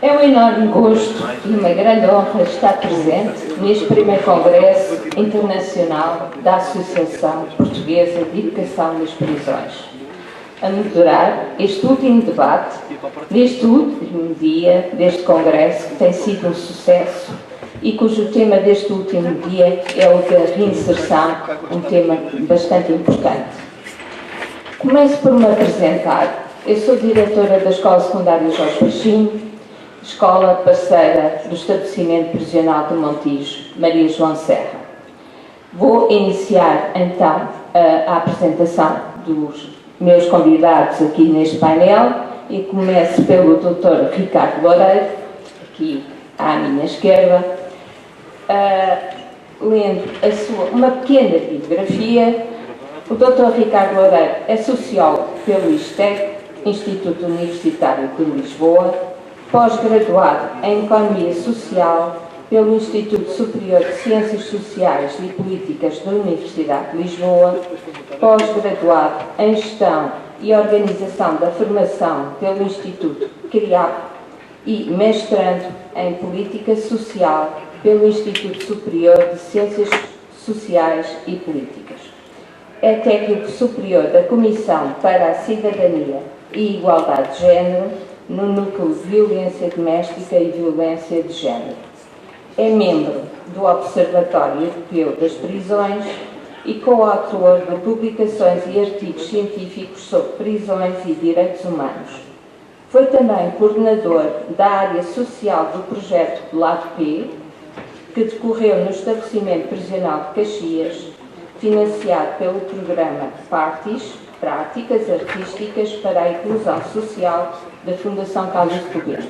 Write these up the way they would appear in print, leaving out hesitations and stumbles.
É um enorme gosto e uma grande honra estar presente neste primeiro Congresso Internacional da Associação Portuguesa de Educação nas Prisões. A moderar este último debate, neste último dia deste Congresso, que tem sido um sucesso e cujo tema deste último dia é o da reinserção, um tema bastante importante. Começo por me apresentar. Eu sou diretora da Escola Secundária Jorge Baixinho, escola parceira do estabelecimento prisional de Montijo, Maria João Serra. Vou iniciar então a apresentação dos meus convidados aqui neste painel e começo pelo Dr. Ricardo Loureiro, aqui à minha esquerda, lendo uma pequena biografia. O Dr. Ricardo Loureiro é sociólogo pelo ISTEC, Instituto Universitário de Lisboa, pós-graduado em Economia Social pelo Instituto Superior de Ciências Sociais e Políticas da Universidade de Lisboa, pós-graduado em Gestão e Organização da Formação pelo Instituto CRIAP e mestrando em Política Social pelo Instituto Superior de Ciências Sociais e Políticas. É técnico superior da Comissão para a Cidadania e Igualdade de Género no Núcleo de Violência Doméstica e Violência de Género. É membro do Observatório Europeu das Prisões e coautor de publicações e artigos científicos sobre prisões e direitos humanos. Foi também coordenador da área social do projeto Lado P, que decorreu no estabelecimento prisional de Caxias, financiado pelo programa Partis, Práticas Artísticas para a Inclusão Social da Fundação Carlos Coelho.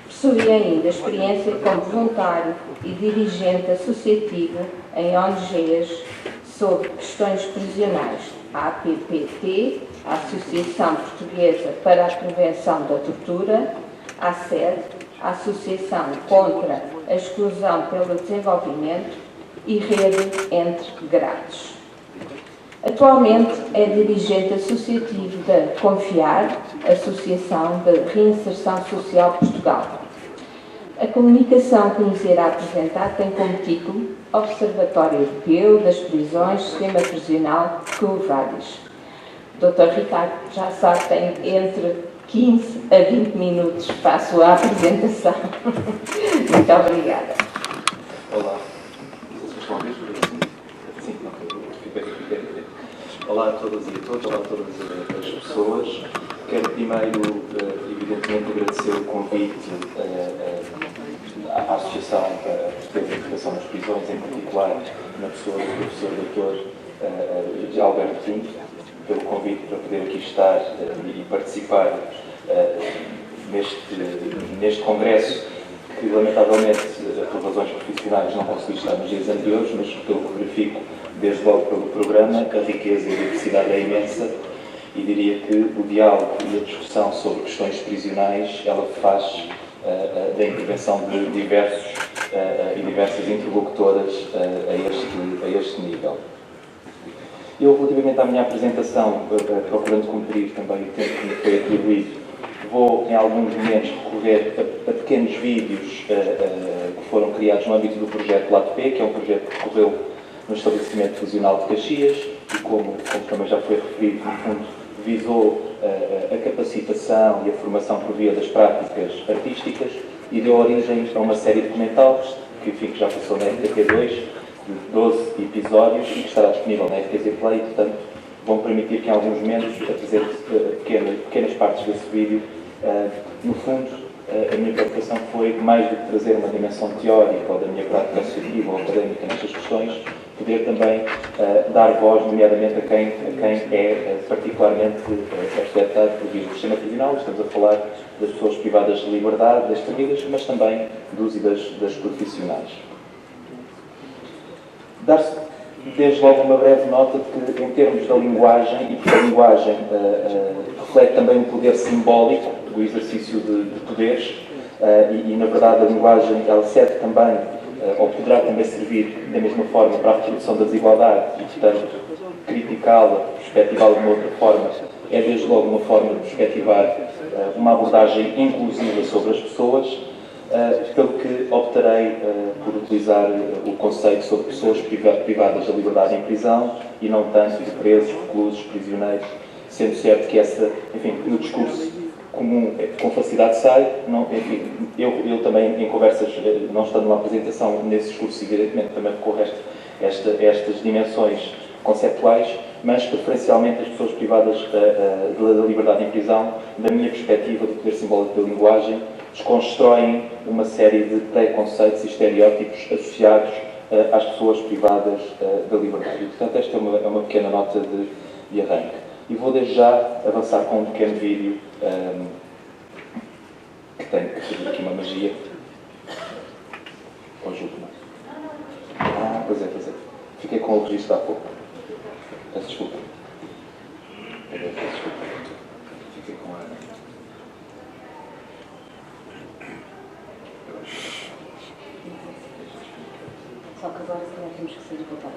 Possui ainda experiência como voluntário e dirigente associativo em ONGs sobre questões prisionais, a APPT, a Associação Portuguesa para a Prevenção da Tortura, a ACED, a Associação contra a Exclusão pelo Desenvolvimento e Rede Entre Grades. Atualmente é dirigente associativo da CONFIAR, Associação de Reinserção Social Portugal. A comunicação que nos irá apresentar tem como título Observatório Europeu das Prisões, Sistema Prisional, Curvadis. Dr. Ricardo, já sabe, tem entre 15 a 20 minutos para a sua apresentação. Muito obrigada. Olá. Olá a todas e a todos, olá a todas as pessoas. Quero primeiro, evidentemente, agradecer o convite à Associação Portuguesa de Educação nas Prisões, em particular na pessoa do professor Dr. Alberto Pinto, pelo convite para poder aqui estar e participar neste congresso, que lamentavelmente, por razões profissionais, não consegui estar nos dias anteriores, mas pelo que verifico, desde logo pelo programa, a riqueza e a diversidade é imensa e diria que o diálogo e a discussão sobre questões prisionais, ela faz da intervenção de diversos e diversas interlocutoras a este nível. Eu, relativamente à minha apresentação, procurando cumprir também o tempo que me foi atribuído, vou, em alguns momentos, recorrer a pequenos vídeos que foram criados no âmbito do projeto Lado P, que é um projeto que decorreu no estabelecimento prisional de Caxias e, como também já foi referido, no fundo, visou a capacitação e a formação por via das práticas artísticas e deu origem a uma série documental que já passou na RTP2, de 12 episódios e que estará disponível na RTP Play, portanto, vão permitir que em alguns momentos apresente pequenas partes desse vídeo. No fundo, a minha preocupação foi, mais do que trazer uma dimensão teórica ou da minha prática associativa ou académica nestas questões, poder também dar voz, nomeadamente, a quem é particularmente afetado por via do sistema prisional. Estamos a falar das pessoas privadas de liberdade, das famílias, mas também dos e das profissionais. Dar-se desde logo uma breve nota de que, em termos da linguagem, e porque a linguagem reflete também um poder simbólico do exercício de poderes, e na verdade a linguagem ela serve também, ou poderá também servir da mesma forma para a reprodução da desigualdade e, portanto, criticá-la perspectivá-lo de uma outra forma, é desde logo uma forma de perspectivar uma abordagem inclusiva sobre as pessoas, pelo que optarei por utilizar o conceito sobre pessoas privadas da liberdade em prisão e não tanto de presos, reclusos, prisioneiros, sendo certo que essa, enfim, no discurso comum com facilidade sai, não, enfim, eu também em conversas, não estando numa apresentação nesse discurso, evidentemente também recorro a estas dimensões conceptuais, mas preferencialmente as pessoas privadas da liberdade em prisão, da minha perspectiva do poder simbólico da linguagem, desconstroem uma série de preconceitos e estereótipos associados às pessoas privadas da liberdade. E, portanto, esta é uma pequena nota de arranque. E vou desde já avançar com um pequeno vídeo que tem aqui uma magia. Ajude-me. Pois é. Fiquei com o registro há pouco. Peço desculpa. Fiquei com a... Só que agora se calhar temos que sair e voltar.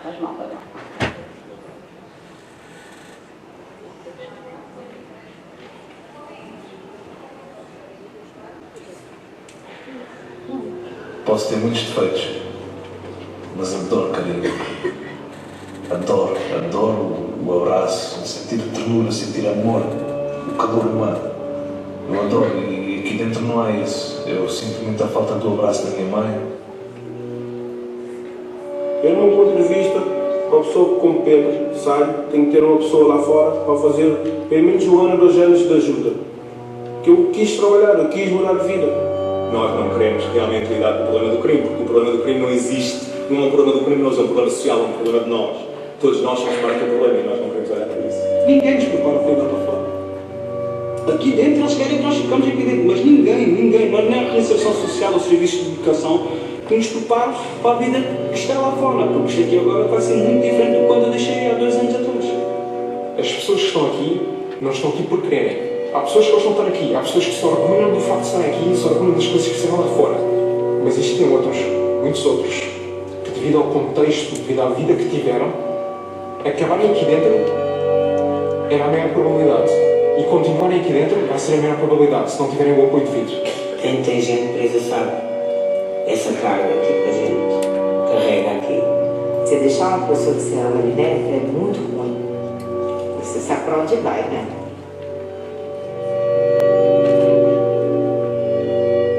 Faz mal, vai lá. Posso ter muitos defeitos, mas adoro carinho. Adoro o abraço, sentir ternura, sentir amor, o calor humano. Eu adoro, e aqui dentro não há isso. Eu sinto muita falta do abraço da minha mãe. Eu, num ponto de vista, uma pessoa como Pedro, sabe, tem que ter uma pessoa lá fora para fazer pelo menos 1 ano, 2 anos de ajuda. Que eu quis trabalhar, eu quis mudar de vida. Nós não queremos realmente lidar com o problema do crime, porque o problema do crime não existe. Não é um problema do criminoso, é um problema social, é um problema de nós. Todos nós somos parte do problema e nós não queremos olhar para isso. Ninguém nos prepara para ir lá para fora. Aqui dentro eles querem que nós ficamos aqui dentro, mas ninguém, nós nem a reinserção social ou serviços de educação que nos preparam para a vida que está lá fora, porque isto aqui agora vai ser muito diferente do que quando eu deixei há 2 anos atrás. As pessoas que estão aqui não estão aqui por quererem. Há pessoas que gostam de estar aqui, há pessoas que se orgulham do facto de estarem aqui e se orgulham das coisas que fizeram lá fora. Mas existem outros, muitos outros, que devido ao contexto, devido à vida que tiveram, acabarem aqui dentro era a maior probabilidade. E continuarem aqui dentro vai ser a maior probabilidade, se não tiverem o apoio devido. Quem tem gente presa sabe. Essa carga aqui que a gente carrega aqui. Você deixar uma pessoa que se ama ali dentro é muito ruim. Você sabe para onde vai, né?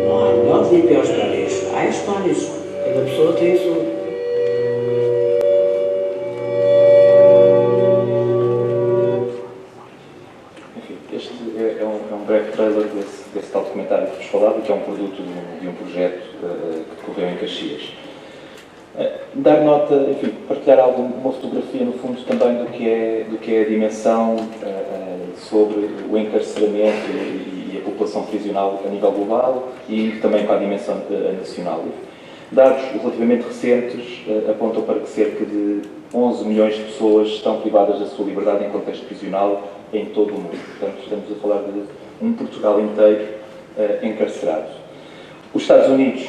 Não há melhores nem piores histórias. Há histórias. Cada pessoa tem a sua. Este é um breve trailer desse tal documentário que vos falava, que é um produto de um projeto que decorreu em Caxias. Dar nota, enfim, partilhar uma fotografia, no fundo, também do que é a dimensão sobre o encarceramento e a população prisional a nível global e também para a dimensão nacional. Dados relativamente recentes apontam para que cerca de 11 milhões de pessoas estão privadas da sua liberdade em contexto prisional em todo o mundo. Portanto, estamos a falar de um Portugal inteiro encarcerado. Os Estados Unidos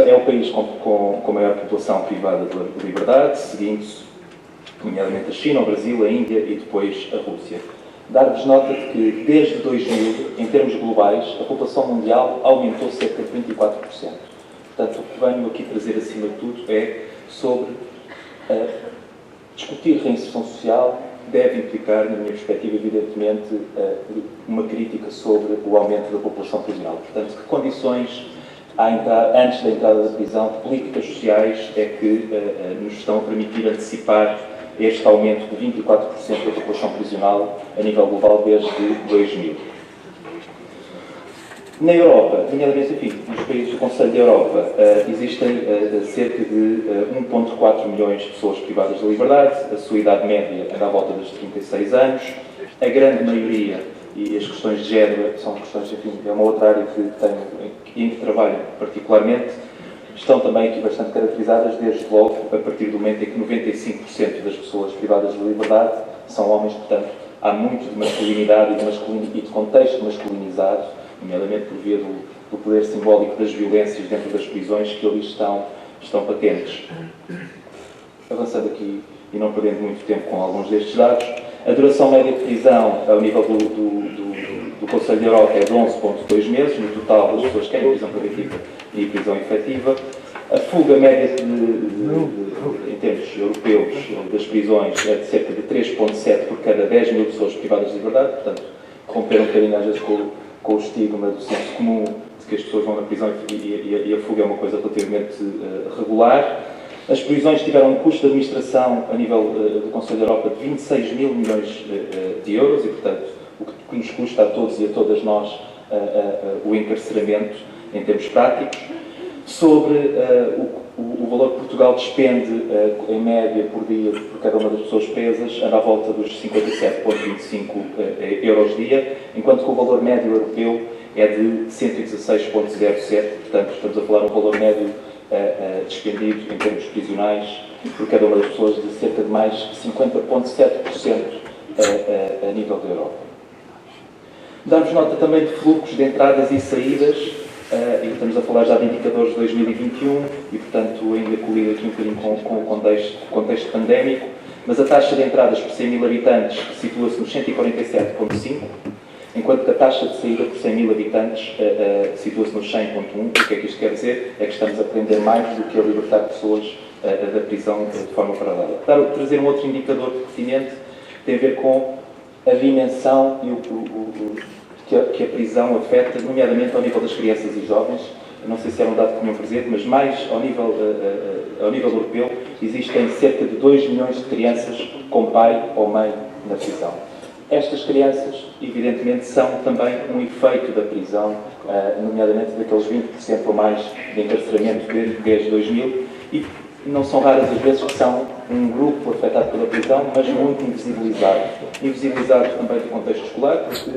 é o país com maior população privada de liberdade, seguindo-se, nomeadamente, a China, o Brasil, a Índia e depois a Rússia. Dar-vos nota de que, desde 2000, em termos globais, a população mundial aumentou cerca de 24%. Portanto, o que venho aqui trazer, acima de tudo, é sobre discutir reinserção social deve implicar, na minha perspectiva, evidentemente, uma crítica sobre o aumento da população prisional. Portanto, que condições, antes da entrada da prisão, políticas sociais é que nos estão a permitir antecipar este aumento de 24% da população prisional a nível global desde 2000. Na Europa, nomeadamente, enfim, nos países do Conselho da Europa, existem cerca de 1,4 milhões de pessoas privadas de liberdade, a sua idade média anda à volta dos 36 anos, a grande maioria, e as questões de género são questões, enfim, é uma outra área em que trabalho particularmente, estão também aqui bastante caracterizadas, desde logo, a partir do momento em que 95% das pessoas privadas de liberdade são homens, portanto, há muito de masculinidade e de contexto masculinizado, nomeadamente por via do poder simbólico das violências dentro das prisões que ali estão patentes. Avançando aqui e não perdendo muito tempo com alguns destes dados, a duração média de prisão ao nível do Conselho da Europa é de 11,2 meses, no total das pessoas que querem prisão preventiva e prisão efetiva. A fuga média em termos europeus das prisões é de cerca de 3,7 por cada 10 mil pessoas privadas de liberdade, portanto, romper um bocadinho às vezes com o estigma do senso comum de que as pessoas vão na prisão e a fuga é uma coisa relativamente regular. As prisões tiveram um custo de administração a nível do Conselho da Europa de 26 mil milhões de euros e, portanto, o que nos custa a todos e a todas nós o encarceramento em termos práticos. Sobre o valor que Portugal despende em média por dia por cada uma das pessoas presas, anda à volta dos 57,25 euros dia, enquanto que o valor médio europeu é de 116,07, portanto estamos a falar de um valor médio despendido em termos prisionais por cada uma das pessoas de cerca de mais 50,7% a nível da Europa. Damos nota também de fluxos de entradas e saídas, e estamos a falar já de indicadores de 2021 e, portanto, ainda colhido aqui um bocadinho com o contexto pandémico, mas a taxa de entradas por 100 mil habitantes situa-se nos 147,5, enquanto que a taxa de saída por 100 mil habitantes situa-se nos 100,1. O que é que isto quer dizer? É que estamos a prender mais do que a libertar pessoas da prisão de forma paralela. Trazer um outro indicador pertinente tem a ver com a dimensão e que a prisão afeta, nomeadamente ao nível das crianças e jovens. Eu não sei se era um dado que tinham presente, mas mais ao nível europeu, existem cerca de 2 milhões de crianças com pai ou mãe na prisão. Estas crianças, evidentemente, são também um efeito da prisão, nomeadamente daqueles 20% ou mais de encarceramento desde 2000, e não são raras as vezes que são um grupo afetado pela prisão, mas muito invisibilizado. Invisibilizado também do contexto escolar, porque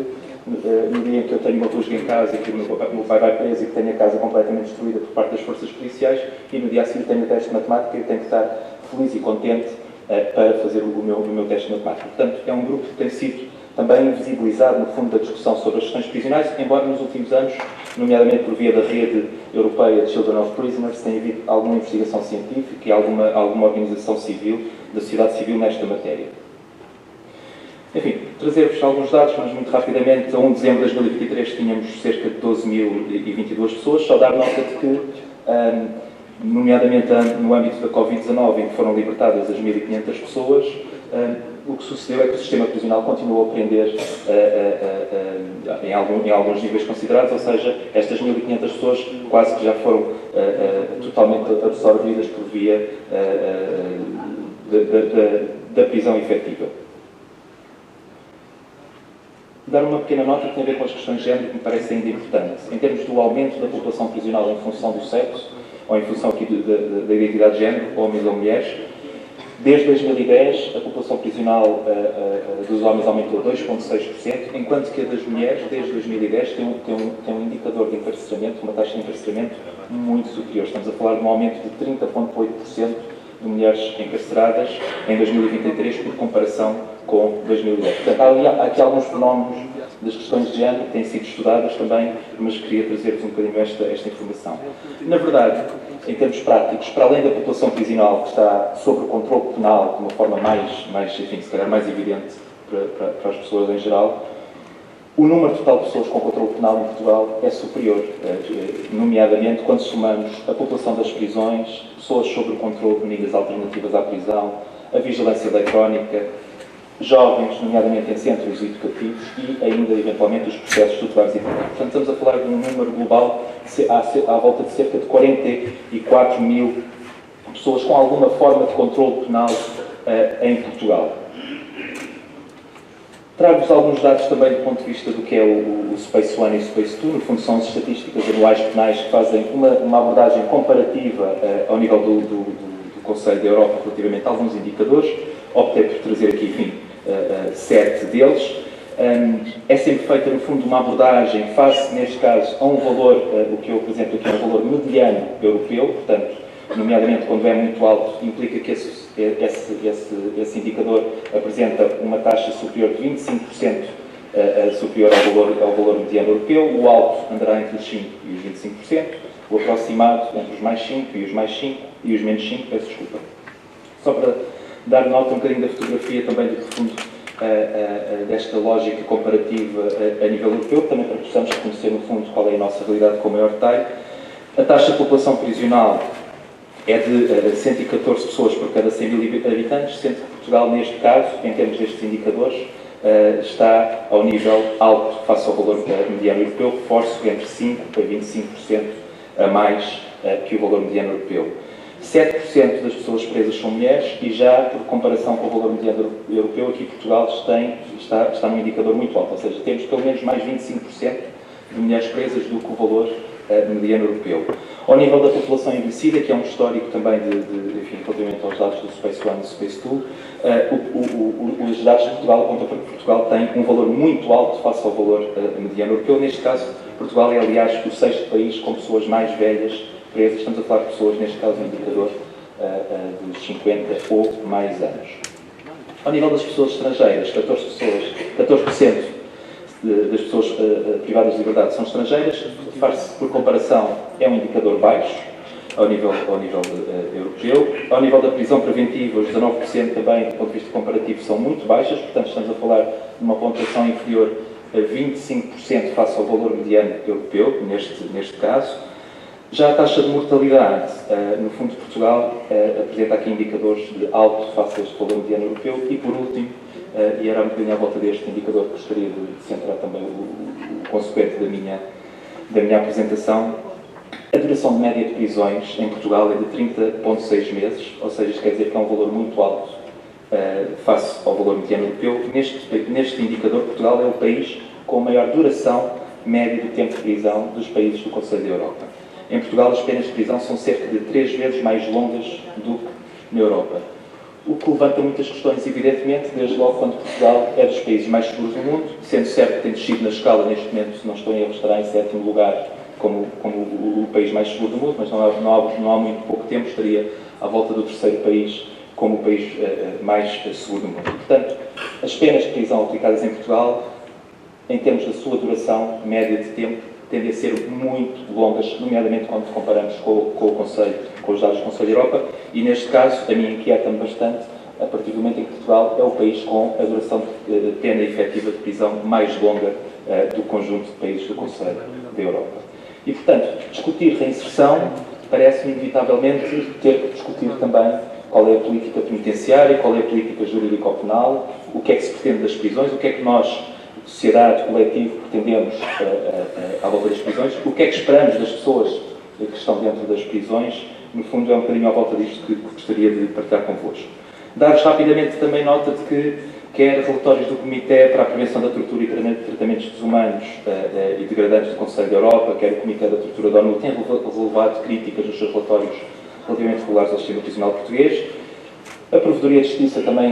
no dia em que eu tenho uma rusga em casa e que o meu pai vai preso e que tenho a casa completamente destruída por parte das forças policiais, e no dia a seguir tenho o teste de matemática e eu tenho que estar feliz e contente para fazer o meu teste de matemática. Portanto, é um grupo que tem sido também invisibilizado no fundo da discussão sobre as questões prisionais, embora nos últimos anos, nomeadamente por via da rede europeia de Children of Prisoners, tenha havido alguma investigação científica e alguma organização civil, da sociedade civil nesta matéria. Enfim, trazer-vos alguns dados, mas muito rapidamente, a 1 de dezembro de 2023 tínhamos cerca de 12.022 pessoas, só dar nota de que, nomeadamente no âmbito da Covid-19, em que foram libertadas as 1.500 pessoas, o que sucedeu é que o sistema prisional continuou a prender em alguns níveis considerados, ou seja, estas 1.500 pessoas quase que já foram totalmente absorvidas por via da prisão efetiva. Dar uma pequena nota que tem a ver com as questões de género que me parece ainda importante. Em termos do aumento da população prisional em função do sexo, ou em função aqui da identidade de género, homens ou mulheres, desde 2010 a população prisional dos homens aumentou 2,6%, enquanto que a das mulheres, desde 2010, tem um indicador de encarceramento, uma taxa de encarceramento muito superior. Estamos a falar de um aumento de 30,8% de mulheres encarceradas em 2023, por comparação com 2010. Portanto, há aqui alguns fenómenos das questões de género que têm sido estudadas também, mas queria trazer-vos um bocadinho esta informação. Na verdade, em termos práticos, para além da população prisional que está sob o controle penal de uma forma enfim, se calhar mais evidente para as pessoas em geral, o número total de pessoas com controle penal em Portugal é superior, nomeadamente quando somamos a população das prisões, pessoas sob o controle de medidas alternativas à prisão, a vigilância eletrónica, jovens, nomeadamente em centros educativos, e ainda, eventualmente, os processos tutelares e penais. Portanto, estamos a falar de um número global à volta de cerca de 44 mil pessoas com alguma forma de controle penal em Portugal. Trago-vos alguns dados também do ponto de vista do que é o Space One e o Space Two. No fundo, são as estatísticas anuais penais que fazem uma abordagem comparativa ao nível do Conselho da Europa relativamente a alguns indicadores. Optei por trazer aqui, enfim, 7 deles. É sempre feita, no fundo, uma abordagem face, neste caso, a um valor, o que eu apresento aqui é um valor mediano europeu, portanto, nomeadamente quando é muito alto, implica que esse indicador apresenta uma taxa superior de 25% superior ao valor mediano europeu, o alto andará entre os 5% e os 25%, o aproximado entre os mais 5% e os mais 5%, e os menos 5%, peço desculpa. Só para Dar nota um bocadinho da fotografia também do fundo desta lógica comparativa a nível europeu, também para que possamos reconhecer no fundo qual é a nossa realidade com o maior detalhe. A taxa de população prisional é de 114 pessoas por cada 100 mil habitantes, sendo que Portugal, neste caso, em termos destes indicadores, está ao nível alto face ao valor mediano europeu, reforço entre 5% a 25% a mais que o valor mediano europeu. 7% das pessoas presas são mulheres e já, por comparação com o valor mediano europeu, aqui Portugal está num indicador muito alto, ou seja, temos pelo menos mais 25% de mulheres presas do que o valor mediano europeu. Ao nível da população envelhecida, que é um histórico também enfim, relativamente aos dados do Space One e do Space 2, os dados de Portugal apontam para que Portugal tem um valor muito alto face ao valor mediano europeu. Neste caso, Portugal é, aliás, o 6º país com pessoas mais velhas presas. Estamos a falar de pessoas, neste caso, um indicador de 50 ou mais anos. Ao nível das pessoas estrangeiras, 14% das pessoas privadas de liberdade são estrangeiras. Faz-se, por comparação, é um indicador baixo ao nível europeu. Ao nível da prisão preventiva, os 19% também, do ponto de vista comparativo, são muito baixas, portanto estamos a falar de uma pontuação inferior a 25% face ao valor mediano europeu, neste caso. Já a taxa de mortalidade, no fundo de Portugal, apresenta aqui indicadores de alto face a este valor mediano europeu. E, por último, e era um bocadinho à volta deste indicador que gostaria de centrar também o consequente da minha apresentação, a duração de média de prisões em Portugal é de 30,6 meses, ou seja, isto quer dizer que é um valor muito alto face ao valor mediano europeu. Neste indicador, Portugal é o país com a maior duração média de tempo de prisão dos países do Conselho da Europa. Em Portugal, as penas de prisão são cerca de 3 vezes mais longas do que na Europa. O que levanta muitas questões, evidentemente, desde logo quando Portugal é dos países mais seguros do mundo, sendo certo que tem descido na escala, neste momento, se não estou em erro, estará em 7º lugar como o país mais seguro do mundo, mas não há muito pouco tempo estaria à volta do 3º país como o país mais seguro do mundo. Portanto, as penas de prisão aplicadas em Portugal, em termos da sua duração média de tempo, tendem a ser muito longas, nomeadamente quando comparamos com os dados do Conselho da Europa, e neste caso, a mim inquieta-me bastante, a partir do momento em que Portugal é o país com a duração de pena efetiva de prisão mais longa do conjunto de países do Conselho da Europa. E, portanto, discutir reinserção parece-me inevitavelmente ter que discutir também qual é a política penitenciária, qual é a política jurídico-penal, o que é que se pretende das prisões, o que é que nós, sociedade, coletivo, pretendemos à volta das prisões, o que é que esperamos das pessoas que estão dentro das prisões. No fundo, é um bocadinho à volta disto que gostaria de partilhar convosco. Dar-vos rapidamente também nota de que quer relatórios do Comitê para a Prevenção da Tortura e Tratamentos Desumanos e Degradantes do Conselho da Europa, quer o Comitê da Tortura da ONU, têm relevado críticas nos seus relatórios relativamente regulares ao sistema prisional português. A Provedoria de Justiça também,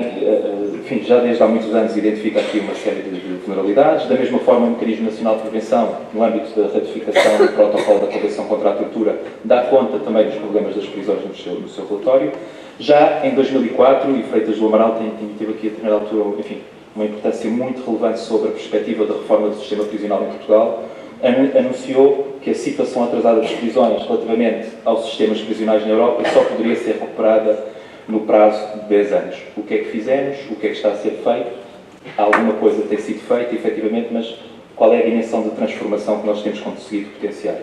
enfim, já desde há muitos anos identifica aqui uma série de vulnerabilidades. Da mesma forma, o Mecanismo Nacional de Prevenção, no âmbito da ratificação do protocolo da Convenção contra a Tortura, dá conta também dos problemas das prisões no seu relatório. Já em 2004, e Freitas do Amaral teve aqui a determinada altura, enfim, uma importância muito relevante sobre a perspectiva da reforma do sistema prisional em Portugal, anunciou que a situação atrasada das prisões relativamente aos sistemas prisionais na Europa só poderia ser recuperada no prazo de 10 anos. O que é que fizemos? O que é que está a ser feito? Alguma coisa tem sido feita, efetivamente, mas qual é a dimensão de transformação que nós temos conseguido potenciar?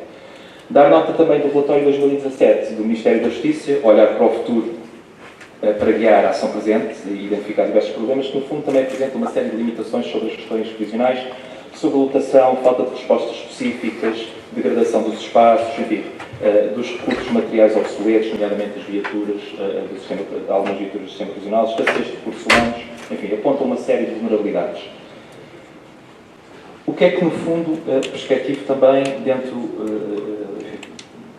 Dar nota também do relatório de 2017 do Ministério da Justiça, olhar para o futuro para guiar a ação presente e identificar diversos problemas, que no fundo também apresenta uma série de limitações sobre as questões prisionais, sobre lotação, falta de respostas específicas, degradação dos espaços, enfim, dos recursos materiais obsoletos, nomeadamente as viaturas, algumas viaturas do sistema prisional, escassez de recursos humanos, enfim, aponta uma série de vulnerabilidades. O que é que, no fundo, perspectivo também dentro,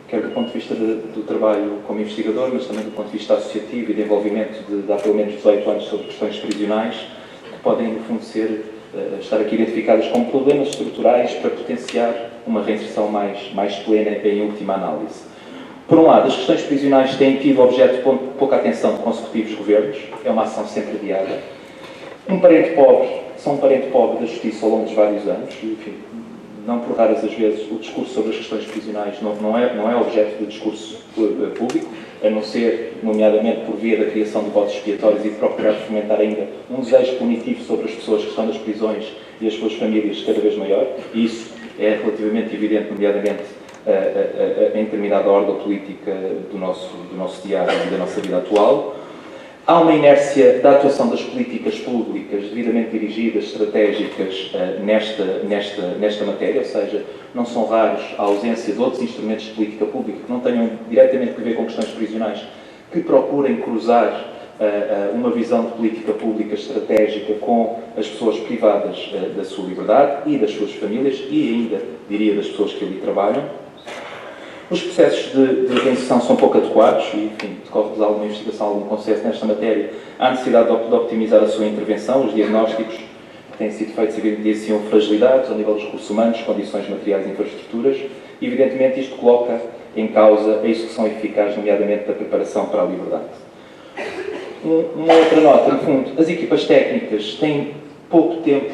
quer do ponto de vista do trabalho como investigador, mas também do ponto de vista associativo e de envolvimento de há pelo menos 18 anos sobre questões prisionais, que podem, no fundo, estar aqui identificadas como problemas estruturais para potenciar uma reinserção mais plena em última análise. Por um lado, as questões prisionais têm tido objeto de pouca atenção de consecutivos governos, é uma ação sempre adiada. São um parente pobre da justiça ao longo de vários anos, enfim, não por raras as vezes o discurso sobre as questões prisionais não é objeto de discurso público, a não ser, nomeadamente, por via da criação de votos expiatórios e de procurar fomentar ainda um desejo punitivo sobre as pessoas que estão nas prisões e as suas famílias cada vez maior, e isso é relativamente evidente, nomeadamente, em determinada ordem política do nosso diário e da nossa vida atual. Há uma inércia da atuação das políticas públicas devidamente dirigidas, estratégicas, nesta matéria, ou seja, não são raros a ausência de outros instrumentos de política pública que não tenham diretamente a ver com questões prisionais, que procurem cruzar uma visão de política pública estratégica com as pessoas privadas da sua liberdade e das suas famílias e ainda, diria, das pessoas que ali trabalham. Os processos de reinserção são pouco adequados e, enfim, decorre de alguma investigação, algum consenso nesta matéria. Há necessidade de optimizar a sua intervenção, os diagnósticos que têm sido feitos evidenciam fragilidades ao nível dos recursos humanos, condições materiais e infraestruturas. E, evidentemente, isto coloca em causa a execução eficaz, nomeadamente da preparação para a liberdade. Uma outra nota, no fundo, as equipas técnicas têm pouco tempo,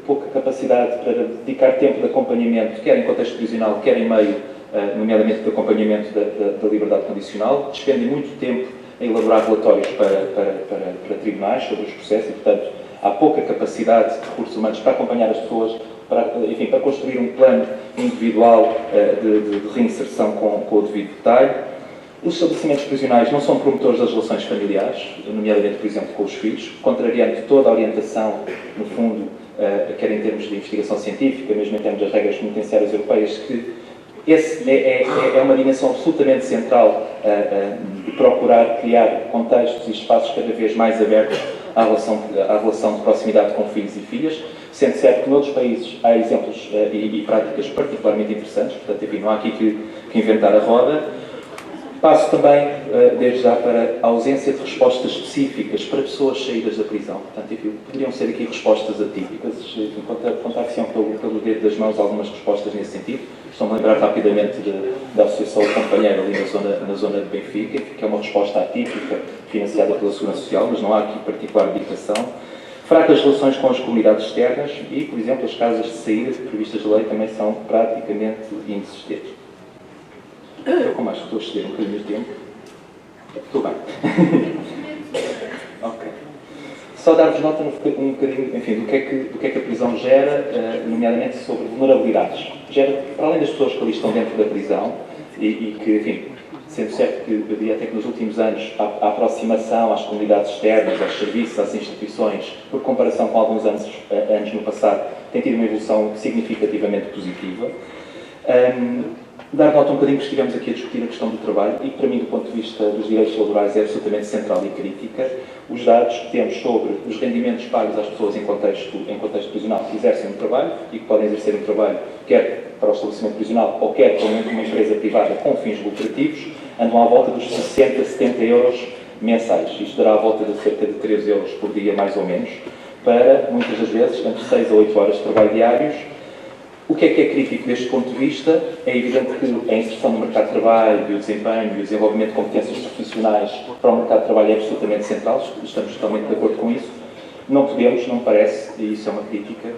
pouca capacidade para dedicar tempo de acompanhamento, quer em contexto prisional, quer em meio, nomeadamente de acompanhamento da liberdade condicional, despendem muito tempo a elaborar relatórios para tribunais sobre os processos e, portanto, há pouca capacidade de recursos humanos para acompanhar as pessoas, para construir um plano individual de reinserção com o devido detalhe. Os estabelecimentos prisionais não são promotores das relações familiares, nomeadamente, por exemplo, com os filhos, contrariando toda a orientação, no fundo, quer em termos de investigação científica, mesmo em termos das regras penitenciárias europeias, que esse é uma dimensão absolutamente central de procurar criar contextos e espaços cada vez mais abertos à relação de proximidade com filhos e filhas, sendo certo que noutros países há exemplos e práticas particularmente interessantes, portanto, enfim, não há aqui que inventar a roda. Passo também, desde já, para a ausência de respostas específicas para pessoas saídas da prisão. Portanto, enfim, poderiam ser aqui respostas atípicas, contar-se-ão pelo dedo das mãos algumas respostas nesse sentido. Estou-me a lembrar rapidamente da Associação Companheiro ali na zona de Benfica, que é uma resposta atípica, financiada pela Segurança Social, mas não há aqui particular dedicação. Fracas relações com as comunidades externas e, por exemplo, as casas de saída previstas de lei também são praticamente inexistentes. Eu, como acho que estou a exceder um bocadinho de tempo, estou bem. Ok. Só dar-vos nota um bocadinho, enfim, do que é que a prisão gera, nomeadamente sobre vulnerabilidades. Gera, para além das pessoas que ali estão dentro da prisão, e que, enfim, sendo certo que eu diria até que nos últimos anos a aproximação às comunidades externas, aos serviços, às instituições, por comparação com alguns anos no passado, tem tido uma evolução significativamente positiva. Dar nota um bocadinho que estivemos aqui a discutir a questão do trabalho e, para mim, do ponto de vista dos direitos laborais, é absolutamente central e crítica. Os dados que temos sobre os rendimentos pagos às pessoas em contexto prisional que exercem um trabalho e que podem exercer um trabalho quer para o estabelecimento prisional ou quer para uma empresa privada com fins lucrativos, andam à volta dos 60, 70 euros mensais. Isto dará à volta de cerca de 3 euros por dia, mais ou menos, para, muitas das vezes, entre 6 a 8 horas de trabalho diários. O que é crítico deste ponto de vista? É evidente que a inserção no mercado de trabalho e o desempenho e o desenvolvimento de competências profissionais para o mercado de trabalho é absolutamente central, estamos totalmente de acordo com isso. Não podemos, não parece, e isso é uma crítica,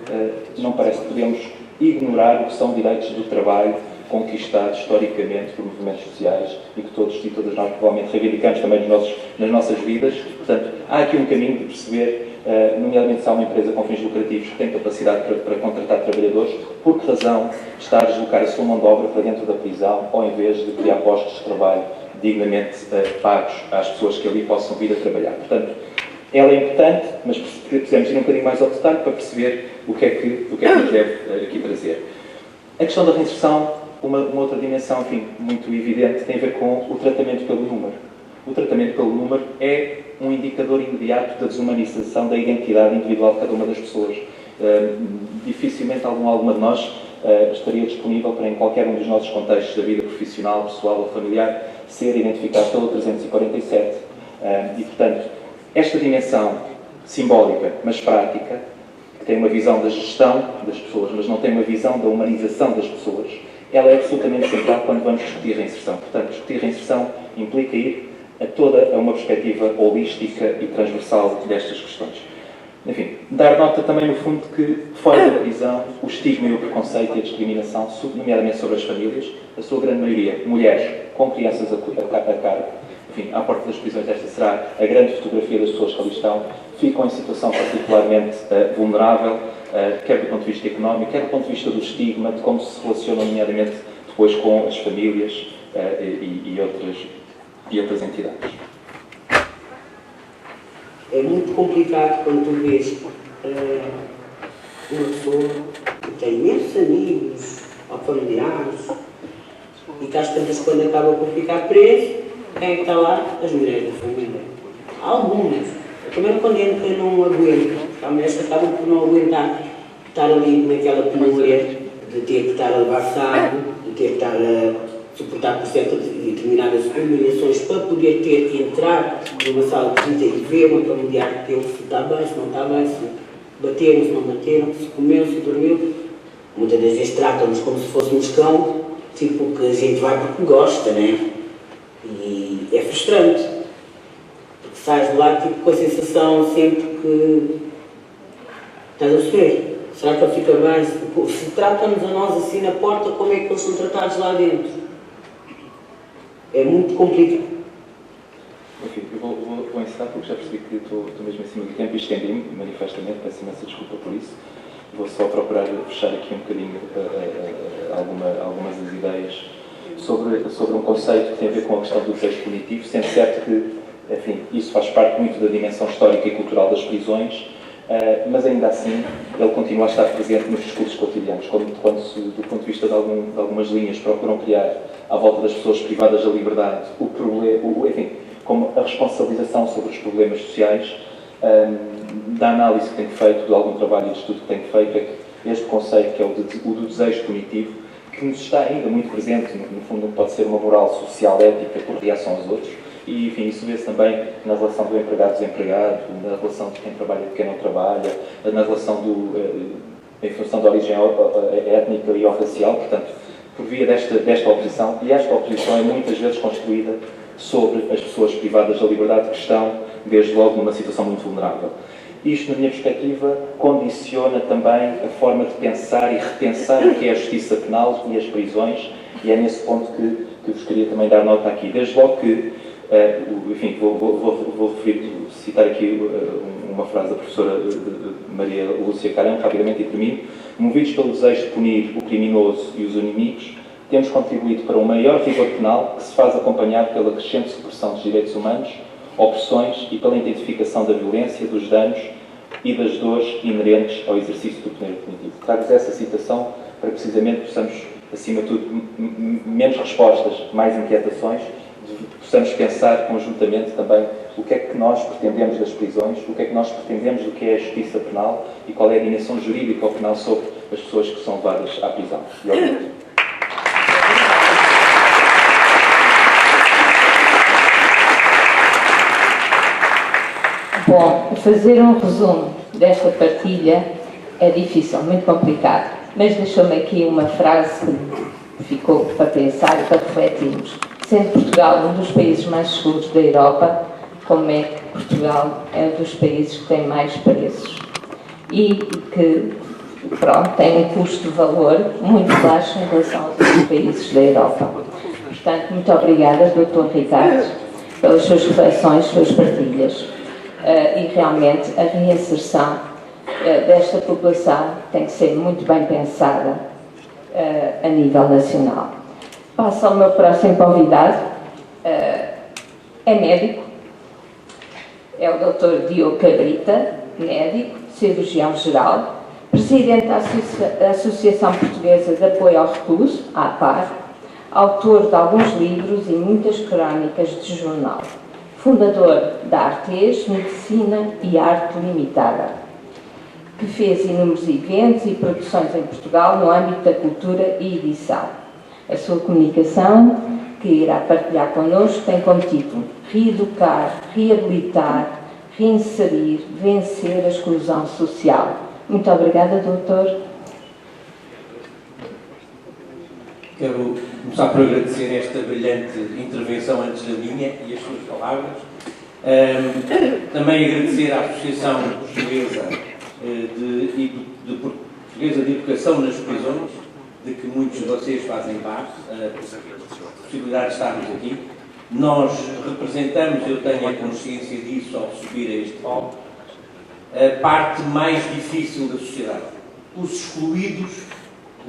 não parece que podemos ignorar o que são direitos do trabalho conquistados historicamente por movimentos sociais e que todos e todas nós provavelmente reivindicamos também nas nossas vidas. Portanto, há aqui um caminho de perceber, nomeadamente se há uma empresa com fins lucrativos que tem capacidade para contratar trabalhadores, por que razão está a deslocar a sua mão de obra para dentro da prisão, ao invés de criar postos de trabalho dignamente pagos às pessoas que ali possam vir a trabalhar. Portanto, ela é importante, mas precisamos ir um bocadinho mais ao detalhe para perceber o que é que nos deve aqui trazer. A questão da reinserção, uma outra dimensão, enfim, muito evidente, tem a ver com o tratamento pelo número. O tratamento pelo número é um indicador imediato da desumanização da identidade individual de cada uma das pessoas. Dificilmente alguma de nós estaria disponível para, em qualquer um dos nossos contextos da vida profissional, pessoal ou familiar, ser identificado pelo 347. E, portanto, esta dimensão simbólica, mas prática, que tem uma visão da gestão das pessoas, mas não tem uma visão da humanização das pessoas, ela é absolutamente central quando vamos discutir a reinserção. Portanto, discutir a reinserção implica ir a uma perspectiva holística e transversal destas questões. Enfim, dar nota também, no fundo, que fora da prisão, o estigma e o preconceito e a discriminação, nomeadamente sobre as famílias, a sua grande maioria, mulheres com crianças a cargo, enfim, à porta das prisões, esta será a grande fotografia das pessoas que ali estão, ficam em situação particularmente vulnerável, quer do ponto de vista económico, quer do ponto de vista do estigma, de como se relacionam, nomeadamente, depois com as famílias e outras entidades. É muito complicado quando tu vês uma pessoa que tem imensos amigos ou familiares e que às tantas, quando acaba por ficar preso, quem é que está lá? As mulheres da família. Algumas. Eu também não condeno quem não aguenta. Há mulheres que acabam por não aguentar estar ali naquela penúria de ter que estar a levar sabo, de ter que estar a suportar por certas determinadas humilhações para poder ter que entrar numa sala de visita e ver um familiar teu se está bem, se não está bem, se bateram, se não bateram, se comeu, se dormiu. Muitas das vezes tratam-nos como se fôssemos cão, tipo que a gente vai porque gosta, né? E é frustrante, porque sais de lá tipo, com a sensação sempre que estás a sofrer. Será que ele fica bem? Se tratam-nos a nós assim na porta, como é que eles são tratados lá dentro? É muito complicado. Enfim, eu vou encerrar porque já percebi que estou mesmo acima do tempo e estendi-me, manifestamente, peço imensa desculpa por isso. Vou só procurar fechar aqui um bocadinho algumas das ideias sobre um conceito que tem a ver com a questão do desejo punitivo, sendo certo que, enfim, isso faz parte muito da dimensão histórica e cultural das prisões, mas ainda assim ele continua a estar presente nos discursos cotidianos, quando do ponto de vista de algumas linhas procuram criar à volta das pessoas privadas da liberdade o problema, enfim, como a responsabilização sobre os problemas sociais, da análise que tenho feito, de algum trabalho e de estudo que tenho feito, é que este conceito, que é o do desejo punitivo, que nos está ainda muito presente, no fundo pode ser uma moral social ética por reação aos outros, e enfim, isso vê-se também na relação do empregado-desempregado, na relação de quem trabalha e de quem não trabalha, na relação em função da origem étnica e ou racial, portanto, por via desta oposição, e esta oposição é muitas vezes construída sobre as pessoas privadas da liberdade que estão, desde logo, numa situação muito vulnerável. Isto, na minha perspectiva, condiciona também a forma de pensar e repensar o que é a justiça penal e as prisões, e é nesse ponto que vos queria também dar nota aqui. Desde logo que, enfim, vou citar aqui uma frase da professora Maria Lúcia Carão, rapidamente e termino. Movidos pelo desejo de punir o criminoso e os inimigos, temos contribuído para um maior rigor penal que se faz acompanhar pela crescente supressão dos direitos humanos, opressões e pela identificação da violência, dos danos e das dores inerentes ao exercício do poder punitivo. Trago-vos essa citação para precisamente possamos, acima de tudo, menos respostas, mais inquietações, possamos pensar conjuntamente também o que é que nós pretendemos das prisões, o que é que nós pretendemos do que é a justiça penal e qual é a dimensão jurídica ou penal sobre as pessoas que são levadas à prisão. E obrigado. Bom, fazer um resumo desta partilha é difícil, muito complicado, mas deixou-me aqui uma frase que ficou para pensar e para refletirmos. Sendo Portugal um dos países mais seguros da Europa, como é que Portugal é um dos países que tem mais presos? E que, pronto, tem um custo-valor muito baixo em relação aos outros países da Europa. Portanto, muito obrigada, Dr. Ricardo, pelas suas reflexões, suas partilhas. E realmente a reinserção desta população tem que ser muito bem pensada a nível nacional. Passo ao meu próximo convidado, é médico, é o Dr. Diogo Cabrita, médico, cirurgião-geral, presidente da Associação Portuguesa de Apoio ao Recluso, APAR, autor de alguns livros e muitas crónicas de jornal. Fundador da Artes, Medicina e Arte Limitada, que fez inúmeros eventos e produções em Portugal no âmbito da cultura e edição. A sua comunicação, que irá partilhar connosco, tem como título Reeducar, Reabilitar, Reinserir, Vencer a Exclusão Social. Muito obrigada, doutor. Quero começar por agradecer esta brilhante intervenção antes da minha e as suas palavras. Também agradecer à Associação Portuguesa Portuguesa de Educação nas Prisões, de que muitos de vocês fazem parte, a possibilidade de estarmos aqui. nós representamos, eu tenho a consciência disso ao subir a este palco, a parte mais difícil da sociedade. Os excluídos,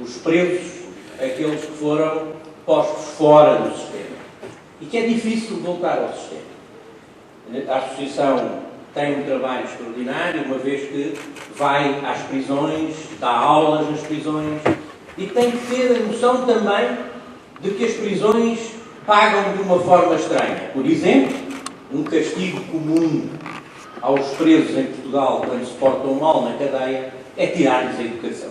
os presos, aqueles que foram postos fora do sistema. E que é difícil voltar ao sistema. A Associação tem um trabalho extraordinário, uma vez que vai às prisões, dá aulas nas prisões, e tem que ter a noção também de que as prisões pagam de uma forma estranha. Por exemplo, um castigo comum aos presos em Portugal quando se portam mal na cadeia é tirar-lhes a educação.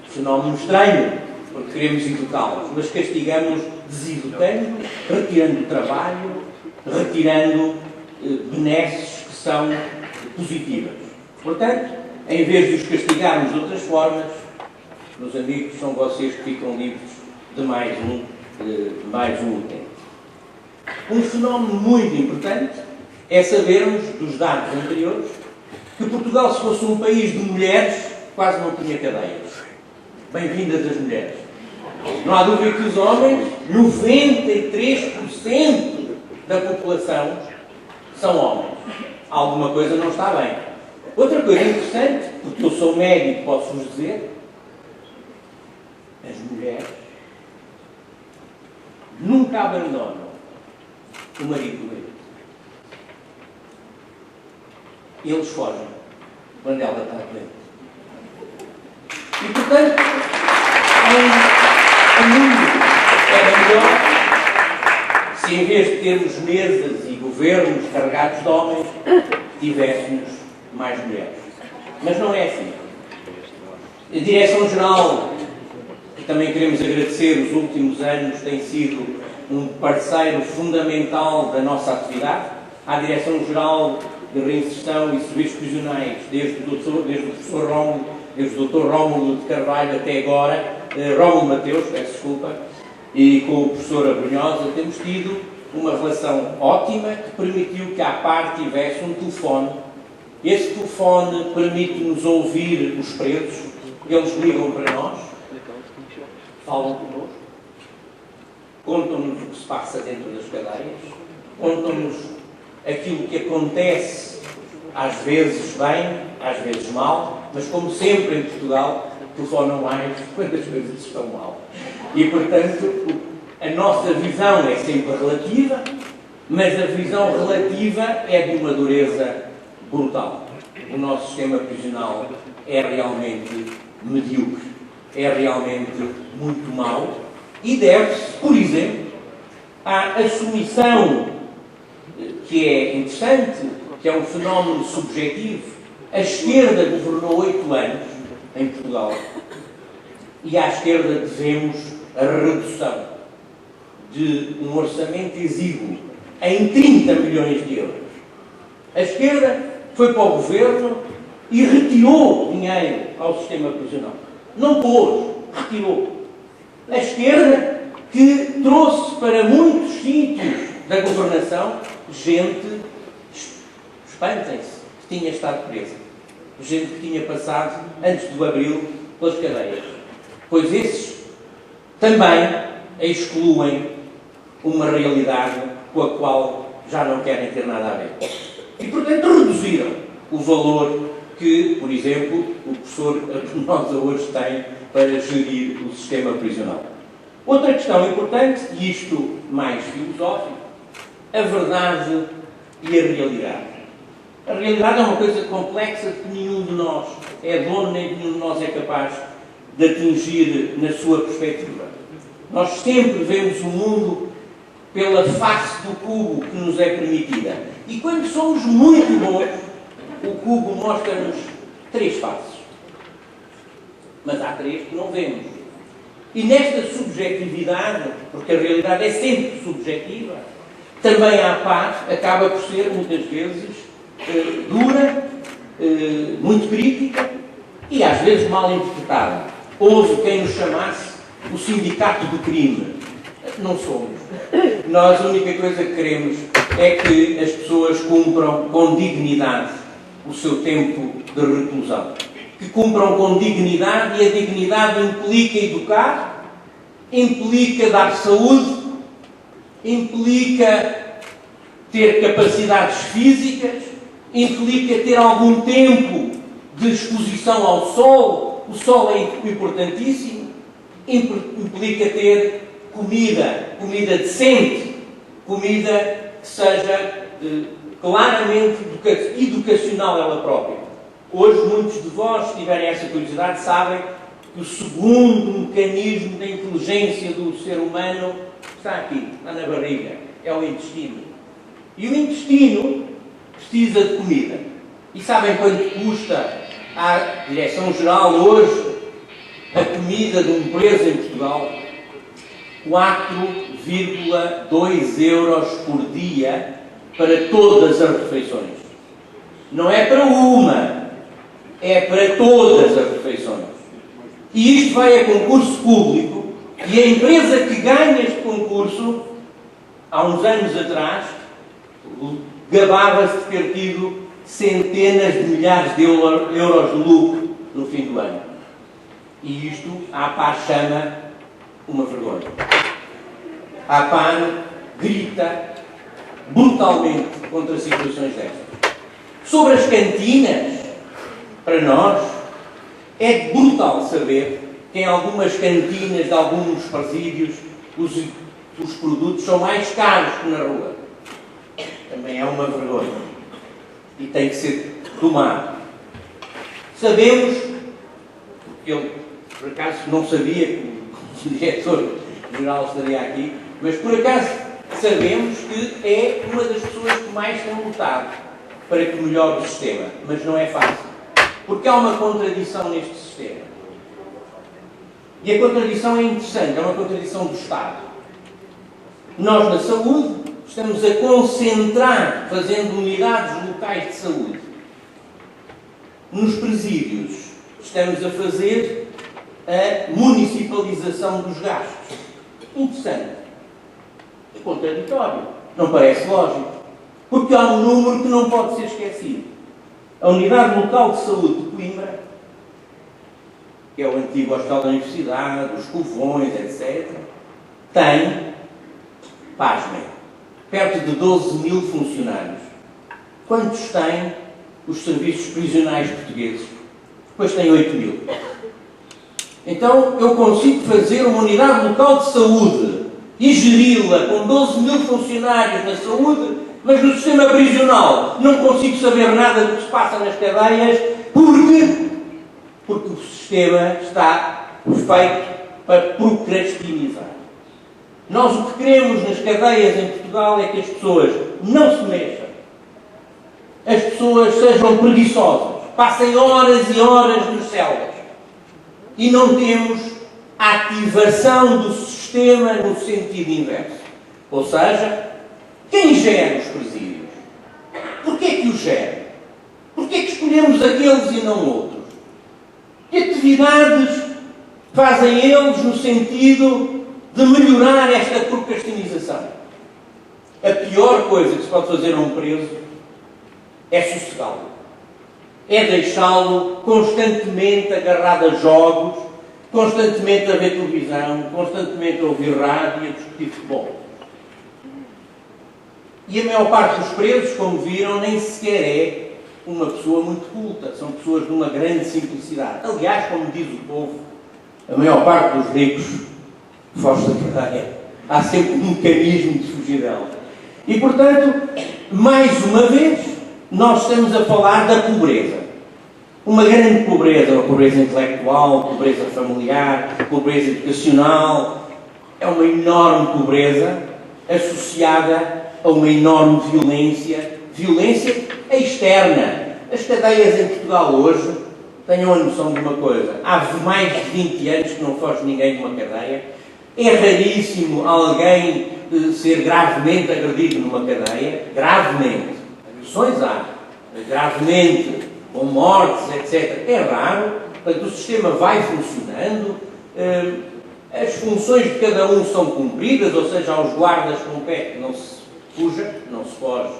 Fenómeno estranho, porque queremos educá-los, mas castigamos deseducando, retirando o trabalho, retirando benesses que são positivas. Portanto, em vez de os castigarmos de outras formas, meus amigos, são vocês que ficam livres de mais um utente. Um fenómeno muito importante é sabermos, dos dados anteriores, que Portugal, se fosse um país de mulheres, quase não tinha cadeias. Bem-vindas as mulheres. Não há dúvida que os homens, 93% da população, são homens. Alguma coisa não está bem. Outra coisa interessante, porque eu sou médico, posso-vos dizer, as mulheres nunca abandonam o marido doente. Eles fogem quando ela está doente. E, portanto, o mundo era melhor se, em vez de termos mesas e governos carregados de homens, tivéssemos mais mulheres. Mas não é assim. A Direção-Geral, que também queremos agradecer, os últimos anos tem sido um parceiro fundamental da nossa atividade. A Direção-Geral de Reinserção e Serviços Prisionais, desde o professor Rómulo, desde o Dr. Rómulo de Carvalho até agora, Rómulo Mateus, peço desculpa, e com o professor Abrunhosa, temos tido uma relação ótima que permitiu que à parte tivesse um telefone. Esse telefone permite-nos ouvir os presos, eles ligam para nós, falam connosco, contam-nos o que se passa dentro das cadeias, contam-nos aquilo que acontece, às vezes bem, às vezes mal, mas como sempre em Portugal, telefonam mais quando as coisas estão mal. E, portanto, a nossa visão é sempre relativa, mas a visão relativa é de uma dureza brutal. O nosso sistema prisional é realmente medíocre, é realmente muito mau e deve-se, por exemplo, à assumição, que é interessante, que é um fenómeno subjetivo. A esquerda governou 8 anos em Portugal e à esquerda devemos a redução de um orçamento exíguo em 30 milhões de euros. A esquerda foi para o governo e retirou dinheiro ao sistema prisional. Não pôs, retirou. A esquerda que trouxe para muitos sítios da governação gente, espantem-se, que tinha estado presa. Gente que tinha passado, antes do abril, pelas cadeias. Pois esses também excluem uma realidade com a qual já não querem ter nada a ver. E, portanto, reduziram o valor que, por exemplo, o professor Abrunhosa hoje tem para gerir o sistema prisional. Outra questão importante, e isto mais filosófico, a verdade e a realidade. A realidade é uma coisa complexa que nenhum de nós é dono, nem nenhum de nós é capaz de atingir na sua perspectiva. Nós sempre vemos o mundo pela face do cubo que nos é permitida. E quando somos muito bons, o cubo mostra-nos 3 faces. Mas há 3 que não vemos. E nesta subjetividade, porque a realidade é sempre subjetiva, também a paz acaba por ser, muitas vezes, dura, muito crítica e às vezes mal interpretada. Houve quem nos chamasse o sindicato do crime. Não somos. Nós a única coisa que queremos é que as pessoas cumpram com dignidade o seu tempo de reclusão. Que cumpram com dignidade, e a dignidade implica educar, implica dar saúde, implica ter capacidades físicas, implica ter algum tempo de exposição ao sol. O sol é importantíssimo. Implica ter comida decente, comida que seja claramente educacional ela própria. Hoje, muitos de vós, se tiverem essa curiosidade, sabem que o segundo mecanismo da inteligência do ser humano está aqui, está na barriga, é o intestino. E o intestino precisa de comida. E sabem quanto custa à Direção-Geral hoje a comida de um preso em Portugal? 4,2 euros por dia para todas as refeições. Não é para uma, é para todas as refeições. E isto vai a concurso público, e a empresa que ganha este concurso, há uns anos atrás, gabava-se de ter tido centenas de milhares de euros de lucro no fim do ano. E isto, a APAN chama uma vergonha. A APAN grita brutalmente contra situações destas. Sobre as cantinas, para nós, é brutal saber que em algumas cantinas de alguns presídios os produtos são mais caros que na rua. Também é uma vergonha. E tem que ser tomado. Sabemos, porque eu, por acaso, não sabia que o diretor-geral estaria aqui, mas por acaso sabemos que é uma das pessoas que mais tem lutado para que melhore o sistema. Mas não é fácil. Porque há uma contradição neste sistema. E a contradição é interessante, é uma contradição do Estado. Nós, na saúde, estamos a concentrar, fazendo unidades locais de saúde. Nos presídios, estamos a fazer a municipalização dos gastos. Interessante. É contraditório. Não parece lógico. Porque há um número que não pode ser esquecido. A Unidade Local de Saúde de Coimbra, que é o antigo Hospital da Universidade, os Covões, etc., tem, pasmem, perto de 12 mil funcionários. Quantos têm os serviços prisionais portugueses? Depois tem 8 mil. Então, eu consigo fazer uma unidade local de saúde e geri-la com 12 mil funcionários na saúde, mas no sistema prisional não consigo saber nada do que se passa nas cadeias, porque o sistema está feito para procrastinizar. Nós o que queremos nas cadeias em Portugal é que as pessoas não se mexam, as pessoas sejam preguiçosas, passem horas e horas nas celas e não temos a ativação do sistema no sentido inverso. Ou seja, quem gera os presídios? Porquê que os gera? Porquê que escolhemos aqueles e não outros? Que atividades fazem eles no sentido de melhorar esta procrastinização? A pior coisa que se pode fazer a um preso é sossegá-lo. É deixá-lo constantemente agarrado a jogos, constantemente a ver televisão, constantemente a ouvir rádio e a discutir futebol. E a maior parte dos presos, como viram, nem sequer é uma pessoa muito culta. São pessoas de uma grande simplicidade. Aliás, como diz o povo, a maior parte dos ricos foge da cadeia. Há sempre um mecanismo de fugir dela. E, portanto, mais uma vez, nós estamos a falar da pobreza. Uma grande pobreza, uma pobreza intelectual, pobreza familiar, pobreza educacional. É uma enorme pobreza associada a uma enorme violência externa. As cadeias em Portugal hoje, tenham a noção de uma coisa, há mais de 20 anos que não foge ninguém de uma cadeia, é raríssimo alguém ser gravemente agredido numa cadeia, gravemente, agressões há, gravemente, com mortes, etc., é raro. Portanto, o sistema vai funcionando, as funções de cada um são cumpridas, ou seja, aos guardas compete, não se fuja, não se foge,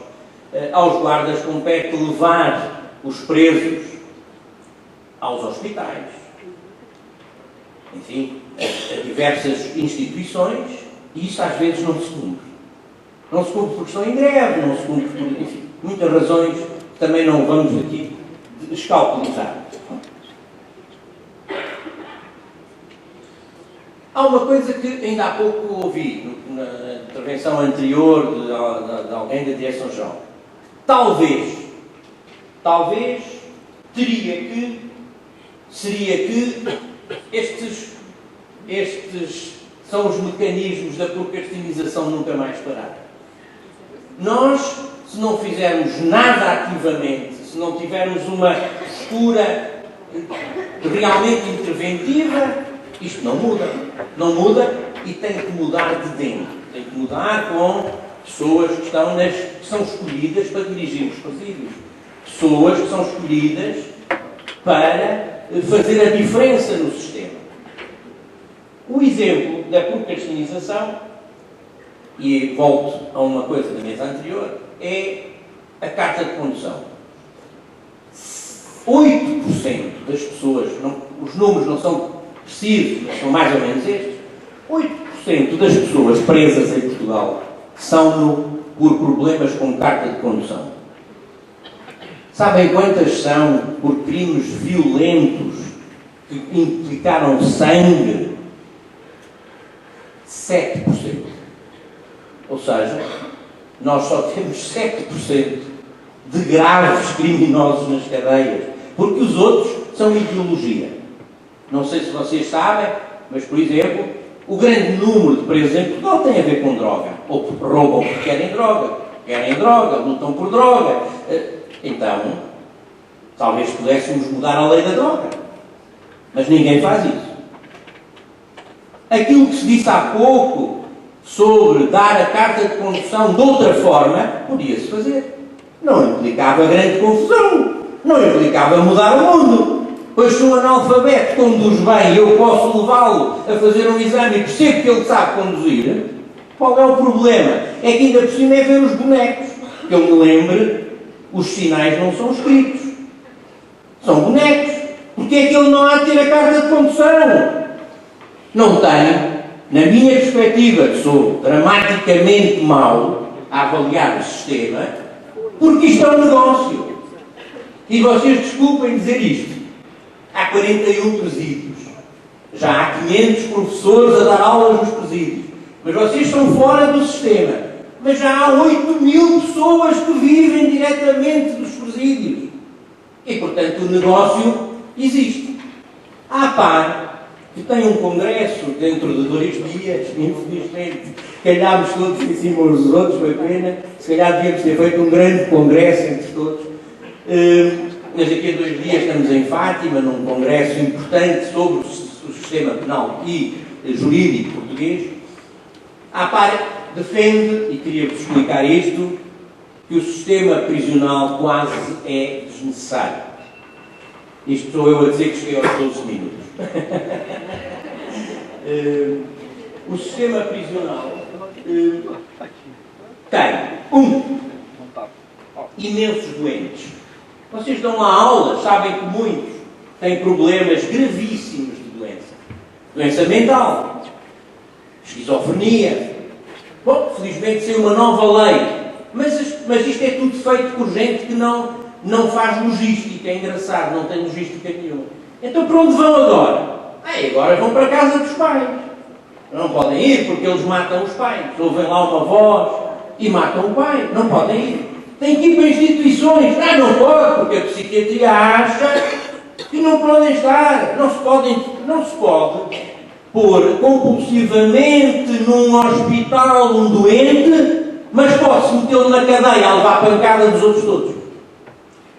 aos guardas compete levar os presos aos hospitais, enfim, a diversas instituições, e isso às vezes não se cumpre. Não se cumpre porque estão em greve, não se cumpre por, enfim, muitas razões que também não vamos aqui escalpelizar. Há uma coisa que ainda há pouco ouvi na intervenção anterior de alguém da Direção-Geral. Talvez seria que estes são os mecanismos da procrastinização nunca mais parar. Nós, se não fizermos nada ativamente, se não tivermos uma postura realmente interventiva, isto não muda. Não muda e tem que mudar de dentro. Tem que mudar com pessoas que são escolhidas para dirigir os presídios. Pessoas que são escolhidas para fazer a diferença no sistema. O exemplo da procrastinização, e volto a uma coisa da mesa anterior, é a carta de condução. 8% das pessoas, os números não são precisos, mas são mais ou menos estes, 8% das pessoas presas em Portugal são por problemas com carta de condução. Sabem quantas são por crimes violentos que implicaram sangue? 7%. Ou seja, nós só temos 7% de graves criminosos nas cadeias, porque os outros são ideologia. Não sei se vocês sabem, mas, por exemplo, o grande número de presos em Portugal tem a ver com droga. Ou porque roubam porque querem droga, lutam por droga. Então, talvez pudéssemos mudar a lei da droga. Mas ninguém faz isso. Aquilo que se disse há pouco sobre dar a carta de condução de outra forma, podia-se fazer. Não implicava grande confusão. Não implicava mudar o mundo. Pois se um analfabeto conduz bem e eu posso levá-lo a fazer um exame e percebo que ele sabe conduzir, qual é o problema? É que ainda por cima é ver os bonecos. Que eu me lembre, os sinais não são escritos. São bonecos. Porque é que ele não há de ter a carta de condução? Não tem. Na minha perspectiva, que sou dramaticamente mau a avaliar o sistema, porque isto é um negócio. E vocês desculpem dizer isto. Há 41 presídios. Já há 500 professores a dar aulas nos presídios. Mas vocês estão fora do sistema. Mas já há 8.000 pessoas que vivem diretamente dos presídios. E, portanto, o negócio existe. Há par que tem um congresso dentro de 2 dias, infelizmente, calhámos todos em cima uns dos outros, foi pena. Se calhar devíamos ter feito um grande congresso entre todos. Mas daqui a 2 dias estamos em Fátima, num congresso importante sobre o sistema penal e jurídico português. A par defende, e queria-vos explicar isto, que o sistema prisional quase é desnecessário. Isto sou eu a dizer que cheguei aos 12 minutos. O sistema prisional tem imensos doentes. Vocês dão lá aulas, sabem que muitos têm problemas gravíssimos de doença. Doença mental, esquizofrenia. Bom, felizmente saiu uma nova lei, mas isto é tudo feito por gente que não faz logística, é engraçado, não tem logística nenhuma. Então para onde vão agora? Agora vão para a casa dos pais. Não podem ir porque eles matam os pais. Ouvem lá uma voz e matam o pai. Não podem ir. Têm que ir para instituições. Não pode, porque a psiquiatria acha que não podem estar. Não se pode pôr compulsivamente num hospital um doente, mas pode-se metê-lo na cadeia a levar a pancada dos outros todos.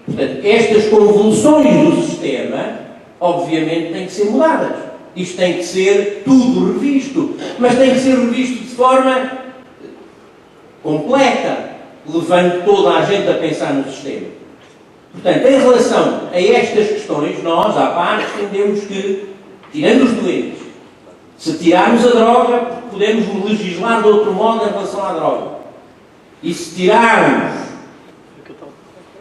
Portanto, estas convulsões do sistema, obviamente, têm que ser mudadas. Isto tem que ser tudo revisto. Mas tem que ser revisto de forma completa, levando toda a gente a pensar no sistema. Portanto, em relação a estas questões, nós, à parte, entendemos que, tirando os doentes, se tirarmos a droga, podemos legislar de outro modo em relação à droga. E se tirarmos,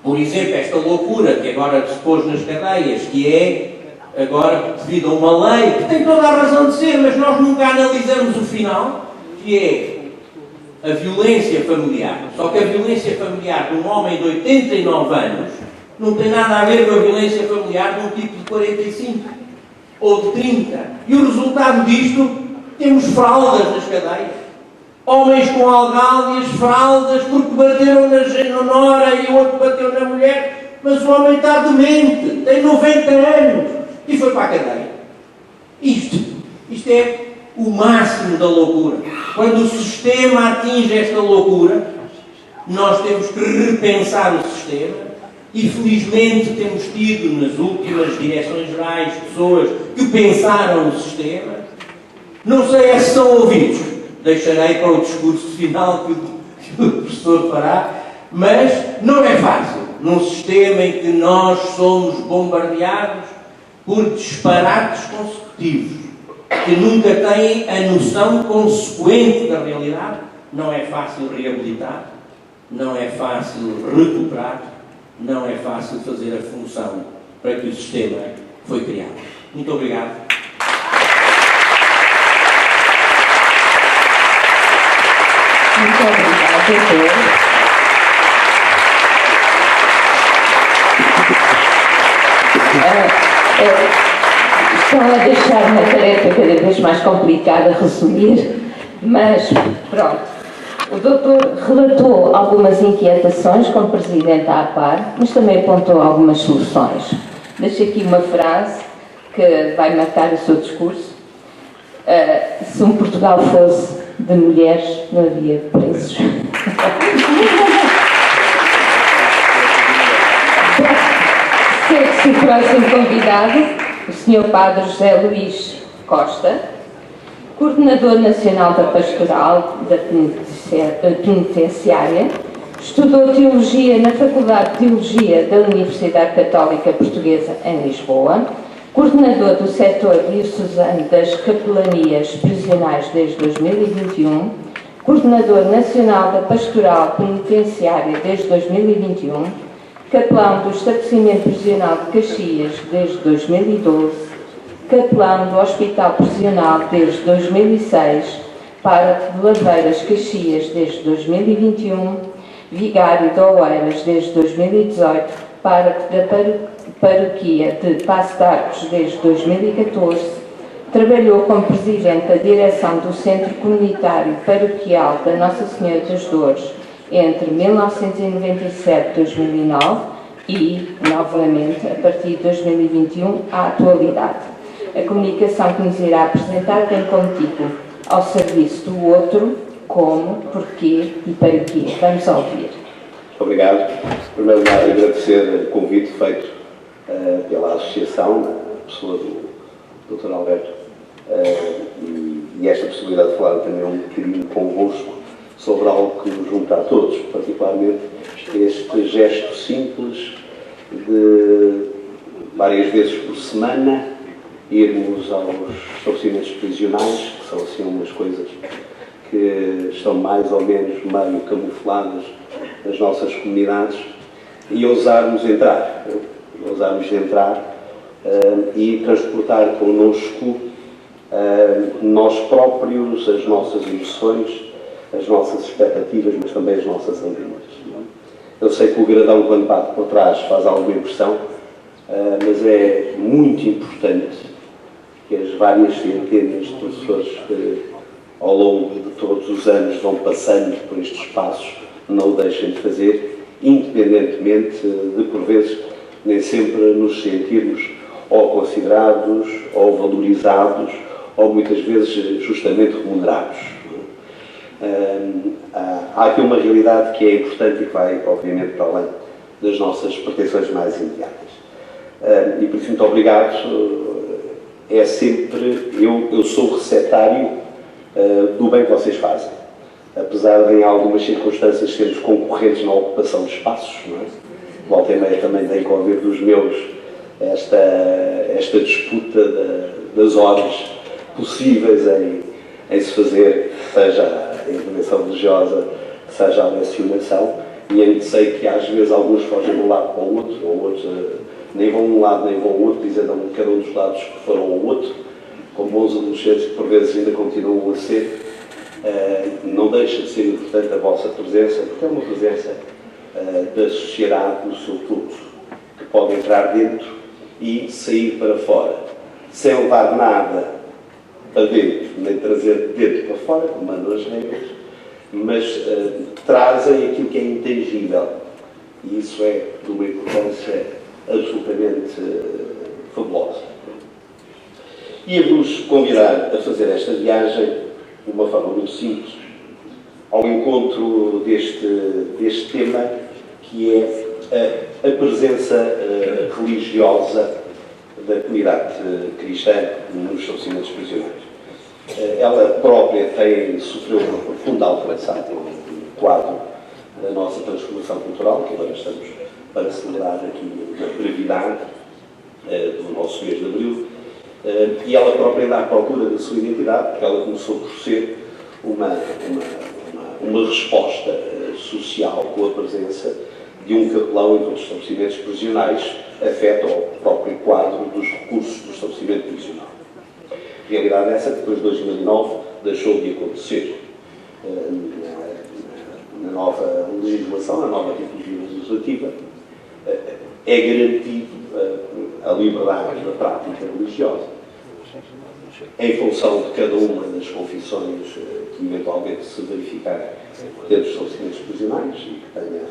por exemplo, esta loucura que agora se pôs nas cadeias, que é agora devido a uma lei, que tem toda a razão de ser, mas nós nunca analisamos o final, que é a violência familiar. Só que a violência familiar de um homem de 89 anos não tem nada a ver com a violência familiar de um tipo de 45 ou de 30. E o resultado disto, temos fraldas nas cadeias. Homens com algálias, fraldas, porque bateram na nora e o outro bateu na mulher, mas o homem está doente, tem 90 anos e foi para a cadeia. Isto é o máximo da loucura. Quando o sistema atinge esta loucura, nós temos que repensar o sistema e felizmente temos tido nas últimas direções gerais pessoas que pensaram o sistema. Não sei se são ouvidos, deixarei para o discurso final que o professor fará, mas não é fácil num sistema em que nós somos bombardeados por disparates consecutivos que nunca têm a noção consequente da realidade. Não é fácil reabilitar, não é fácil recuperar, não é fácil fazer a função para que o sistema foi criado. Muito obrigado. Muito obrigada, doutor. Estão a deixar uma tarefa cada vez mais complicada a resumir, mas pronto. O doutor relatou algumas inquietações como presidente da APAR, mas também apontou algumas soluções. Deixo aqui uma frase que vai marcar o seu discurso. Se um Portugal fosse de mulheres, não havia preços. Segue-se o próximo convidado, o Sr. Padre José Luís Costa, coordenador nacional da Pastoral da Penitenciária, estudou Teologia na Faculdade de Teologia da Universidade Católica Portuguesa em Lisboa, coordenador do setor diocesano das capelanias prisionais desde 2021, coordenador nacional da Pastoral Penitenciária desde 2021, capelão do estabelecimento prisional de Caxias desde 2012, capelão do Hospital Prisional desde 2006, pároco de Laveiras, Caxias desde 2021, vigário de Oeiras desde 2018, pároco da Paroquia de Passo de Arcos desde 2014, trabalhou como presidente da direção do Centro Comunitário Paroquial da Nossa Senhora das Dores entre 1997 e 2009 e, novamente, a partir de 2021 à atualidade. A comunicação que nos irá apresentar tem como título Ao Serviço do Outro, Como, Porquê e Para Quê. Vamos ouvir. Obrigado. Em primeiro lugar, agradecer o convite feito pela Associação, na pessoa do Dr. Alberto, e esta possibilidade de falar também um bocadinho convosco sobre algo que nos junta a todos, particularmente este gesto simples de várias vezes por semana irmos aos estabelecimentos prisionais, que são assim umas coisas que estão mais ou menos meio camufladas nas nossas comunidades, e ousarmos entrar e transportar connosco nós próprios, as nossas emoções, as nossas expectativas, mas também as nossas alegrias. Eu sei que o gradão, quando bate por trás, faz alguma impressão, mas é muito importante que as várias centenas de professores que, ao longo de todos os anos, vão passando por estes passos, não o deixem de fazer, independentemente de, por vezes, nem sempre nos sentirmos ou considerados, ou valorizados, ou muitas vezes justamente remunerados. Há aqui uma realidade que é importante e que vai, obviamente, para além das nossas pretensões mais imediatas. E por isso, muito obrigado. É sempre, eu sou receptário do bem que vocês fazem. Apesar de, em algumas circunstâncias, sermos concorrentes na ocupação de espaços, não é? Volta e meia também tenho que ouvir dos meus esta disputa das horas possíveis em se fazer, seja a intervenção religiosa, seja a lecionação, e ainda sei que às vezes alguns fogem de um lado para o outro, ou outros nem vão de um lado nem vão ao outro, dizendo cada um dos lados que foram ao outro, como bons adolescentes que por vezes ainda continuam a ser, não deixa de ser importante a vossa presença, porque é uma presença da sociedade no seu todo, que pode entrar dentro e sair para fora, sem levar nada para dentro, nem trazer de dentro para fora, como mandam as regras, mas trazem aquilo que é intangível. E isso é de uma importância absolutamente fabulosa. Ia-vos convidar a fazer esta viagem de uma forma muito simples, ao encontro deste tema, que é a presença religiosa da comunidade cristã nos estabelecimentos prisioneiros. Ela própria sofreu uma profunda alteração no quadro da nossa transformação cultural, que agora estamos para celebrar aqui na brevidade do nosso mês de abril, e ela própria anda à procura da sua identidade, porque ela começou por ser uma resposta social com a presença de um capelão em todos os estabelecimentos prisionais, afeta ao próprio quadro dos recursos do estabelecimento prisional. A realidade é essa, que depois de 2009 deixou de acontecer. Na nova legislação, na nova tipologia legislativa, é garantido a liberdade da prática religiosa, em função de cada uma das confissões que eventualmente se verificarem dentro dos estabelecimentos prisionais e que tenha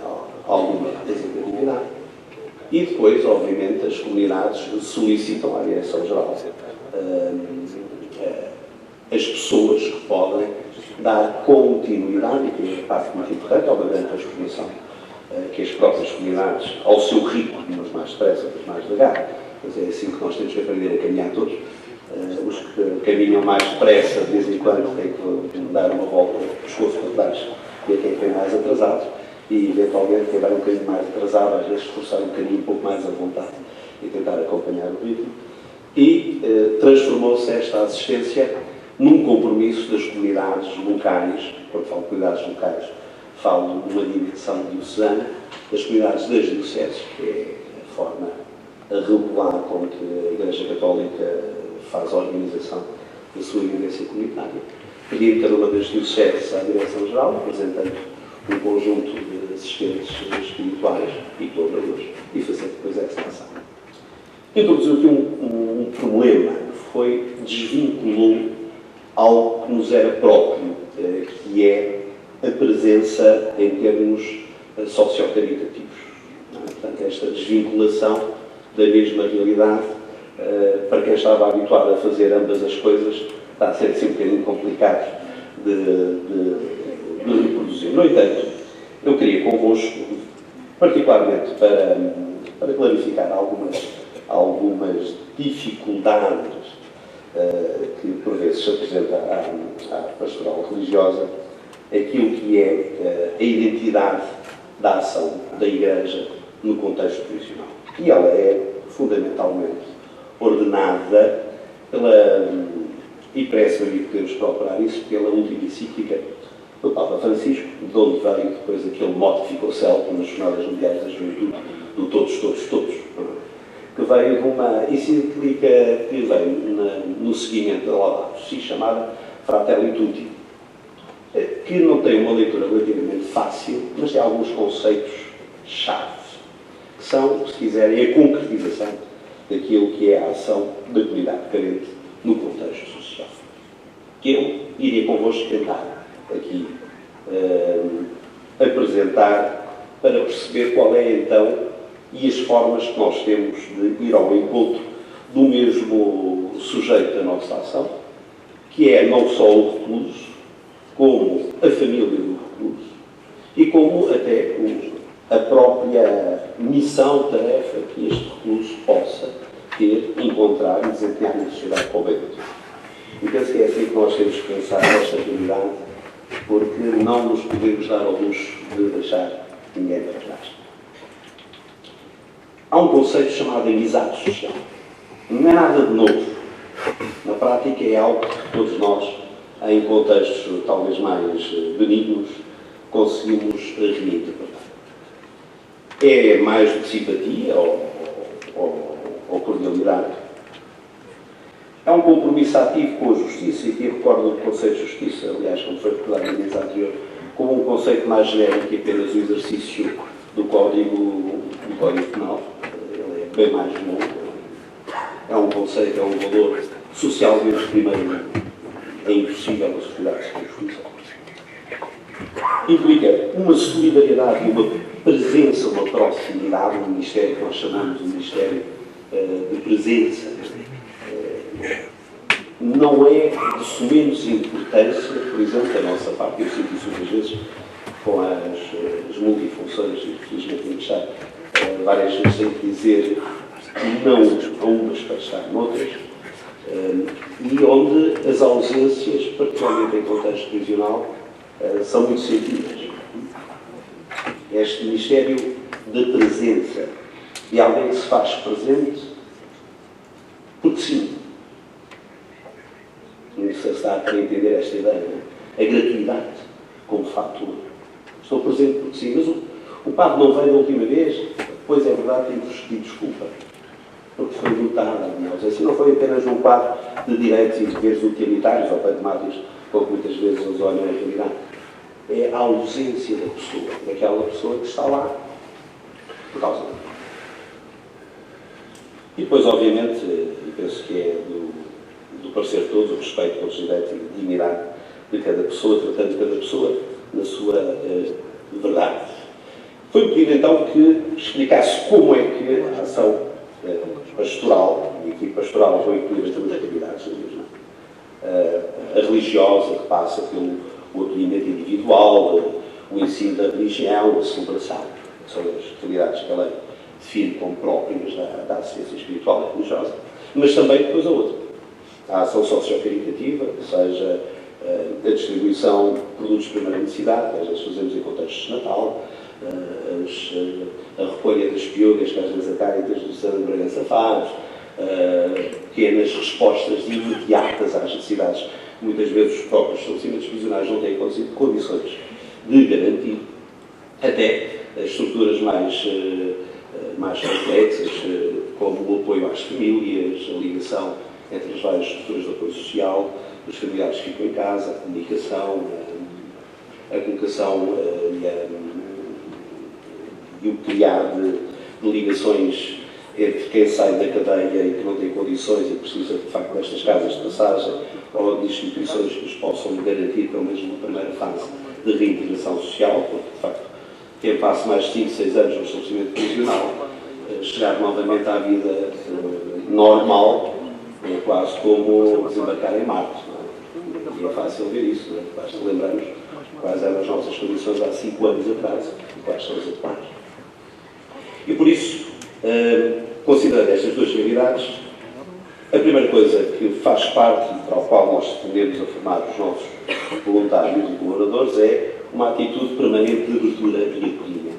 alguma representatividade. E depois, obviamente, as comunidades solicitam à Direção-Geral as pessoas que podem dar continuidade, e que é a parte muito importante, é uma grande transformação que as próprias comunidades, ao seu ritmo, umas mais depressa, outras mais devagar, mas é assim que nós temos que aprender a caminhar todos. Os que caminham mais depressa, de vez em quando, têm que dar uma volta ao pescoço para trás, e a quem vem mais atrasado, e eventualmente quem vai um bocadinho mais atrasado, às vezes esforçar um bocadinho, um pouco mais à vontade, e tentar acompanhar o ritmo. E transformou-se esta assistência num compromisso das comunidades locais. Quando falo de comunidades locais, falo numa dimensão diocesana, das comunidades das dioceses, que é a forma regular com que a Igreja Católica faz a organização da sua vivência comunitária. Pedir cada uma das dioceses à Direção-Geral, apresentando um conjunto de assistentes espirituais e colaboradores, e fazer depois essa ação. Introduziu aqui um problema, que foi desvinculou algo que nos era próprio, que é a presença em termos sociocaritativos. Portanto, esta desvinculação da mesma realidade, para quem estava habituado a fazer ambas as coisas, está a ser sempre um bocadinho complicado de reproduzir. No entanto, eu queria convosco, particularmente para clarificar algumas dificuldades que por vezes se apresenta à pastoral religiosa, aquilo que é a identidade da ação da Igreja no contexto prisional. E ela é fundamentalmente ordenada e parece-me que podemos procurar isso pela última encíclica do Papa Francisco, de onde veio depois aquele mote que ficou célebre nas Jornadas Mundiais da Juventude, do todos, todos, todos, que veio de uma encíclica que veio no seguimento da Laudato Si, chamada Fratelli Tutti, que não tem uma leitura relativamente fácil, mas tem alguns conceitos-chave, que são, se quiserem, a concretização daquilo que é a ação da comunidade carente no contexto social. Que eu iria convosco tentar aqui apresentar para perceber qual é então e as formas que nós temos de ir ao encontro do mesmo sujeito da nossa ação, que é não só o recluso, como a família do recluso e como até a própria missão, tarefa que este recluso possa ter, encontrar e desempenhar na sociedade para o bem de todos. E penso que é assim que nós temos que pensar nesta realidade, porque não nos podemos dar ao luxo de deixar ninguém para trás. Há um conceito chamado amizade social. Não é nada de novo. Na prática é algo que todos nós, em contextos talvez mais benignos, conseguimos reinterpretar. É mais do que simpatia ou cordialidade. É um compromisso ativo com a justiça, e aqui recordo o conceito de justiça, aliás, como foi recordado na mesa anterior, como um conceito mais genérico que apenas o exercício do Código Penal. Ele é bem mais longo. É um conceito, é um valor socialmente primeiro. É impossível a sociedade sem justiça. Implica uma solidariedade e uma presença, uma proximidade, um ministério que nós chamamos de Ministério de Presença. Não é de sumenos importância, por exemplo, da nossa parte, eu sinto isso muitas vezes, com as multifunções, e infelizmente tenho que estar várias vezes sem dizer não a umas para estar noutras, e onde as ausências, particularmente em contexto prisional, são muito sentidas. Este Ministério da Presença de alguém que se faz presente porque sim. Não sei se está a querer entender esta ideia. A gratuidade como fator. Estou presente porque sim. Mas o padre não veio da última vez. Pois é verdade, tenho-vos pedido desculpa. Porque foi notada a minha ausência. Não foi apenas um quadro de direitos e deveres utilitários ou pragmáticos, como muitas vezes eles olham a realidade. É a ausência da pessoa, daquela pessoa que está lá por causa dela. E depois, obviamente, e penso que é do parecer de todos, o respeito pelos direitos e a dignidade de cada pessoa, tratando cada pessoa na sua verdade. Foi pedido então que explicasse como é que a ação pastoral, e aqui pastoral vou incluir as duas atividades, a religiosa, que passa pelo acolhimento individual, o ensino da religião, a celebração, são as atividades que a lei define como próprias da assistência espiritual e religiosa, mas também depois a outra. A ação sociocaritativa, ou seja, a distribuição de produtos de primeira necessidade, que às vezes fazemos em contextos de Natal, a recolha das piolhas, que às vezes a Cáritas do Santa Bragança faz, pequenas respostas imediatas às necessidades. Muitas vezes os próprios estabelecimentos prisionais não têm condições de garantir, até as estruturas mais complexas, como o apoio às famílias, a ligação entre as várias estruturas de apoio social, os familiares que ficam em casa, a comunicação, a colocação e o criar de ligações entre quem sai da cadeia e que não tem condições e precisa, de facto, destas casas de passagem ou de instituições que os possam garantir, pelo menos numa primeira fase, de reintegração social, porque, de facto, quem passa mais de 5, 6 anos no estabelecimento prisional, chegar novamente à vida normal, é quase como desembarcar em Marte. Não é? E é fácil ver isso, não é? Basta lembrarmos quais eram as nossas condições há 5 anos atrás e quais são as atuais. E por isso, considerando estas duas realidades, a primeira coisa que faz parte e para a qual nós tendemos a formar os nossos voluntários e colaboradores é uma atitude permanente de abertura e acolhimento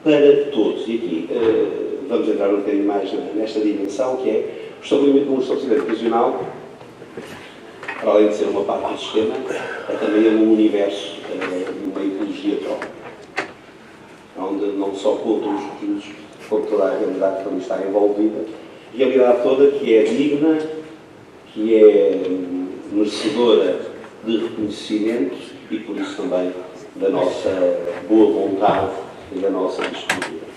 para todos. E aqui vamos entrar um bocadinho mais nesta dimensão, que é o estabelecimento de um estabelecimento prisional, para além de ser uma parte do sistema, é também um universo e uma ecologia própria, onde não só contam os recursos, como toda a realidade que também está envolvida, realidade toda que é digna, que é merecedora de reconhecimento e, por isso, também da nossa boa vontade e da nossa disponibilidade.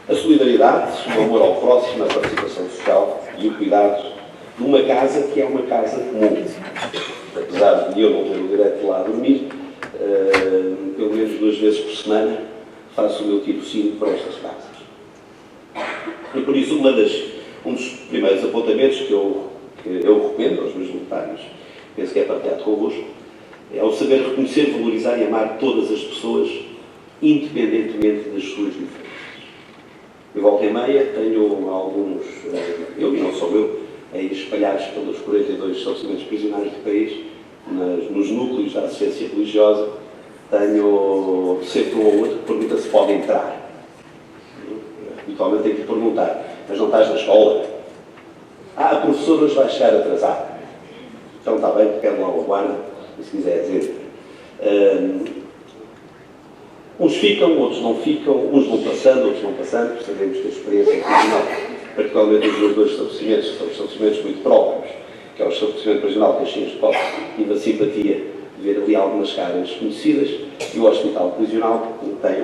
A solidariedade, o amor ao próximo, a participação social e o cuidado de uma casa que é uma casa comum. Apesar de eu não ter o direito de lá dormir, pelo menos 2 vezes por semana faço o meu tirocínio para estas casas. E por isso um dos primeiros apontamentos que eu recomendo aos meus voluntários, penso que é partilhado convosco, é o saber reconhecer, valorizar e amar todas as pessoas, independentemente das suas diferenças. Eu volta e meia tenho alguns, eu e não só eu, espalhados pelos 42 estabelecimentos prisionais do país, nos núcleos da assistência religiosa, tenho sempre um ou outro que pergunta se pode entrar. Habitualmente tenho que perguntar, mas não estás na escola? A professora hoje vai chegar atrasada. Então está bem, pede logo a guarda, e se quiser dizer. Uns ficam, outros não ficam, uns vão passando, outros não passando, sabemos que a experiência prisional particularmente os meus dois estabelecimentos, que são estabelecimentos muito próprios, que é o estabelecimento regional Caixinhos de Posse, tive a simpatia de ver ali algumas caras conhecidas, e o Hospital Prisional, que tem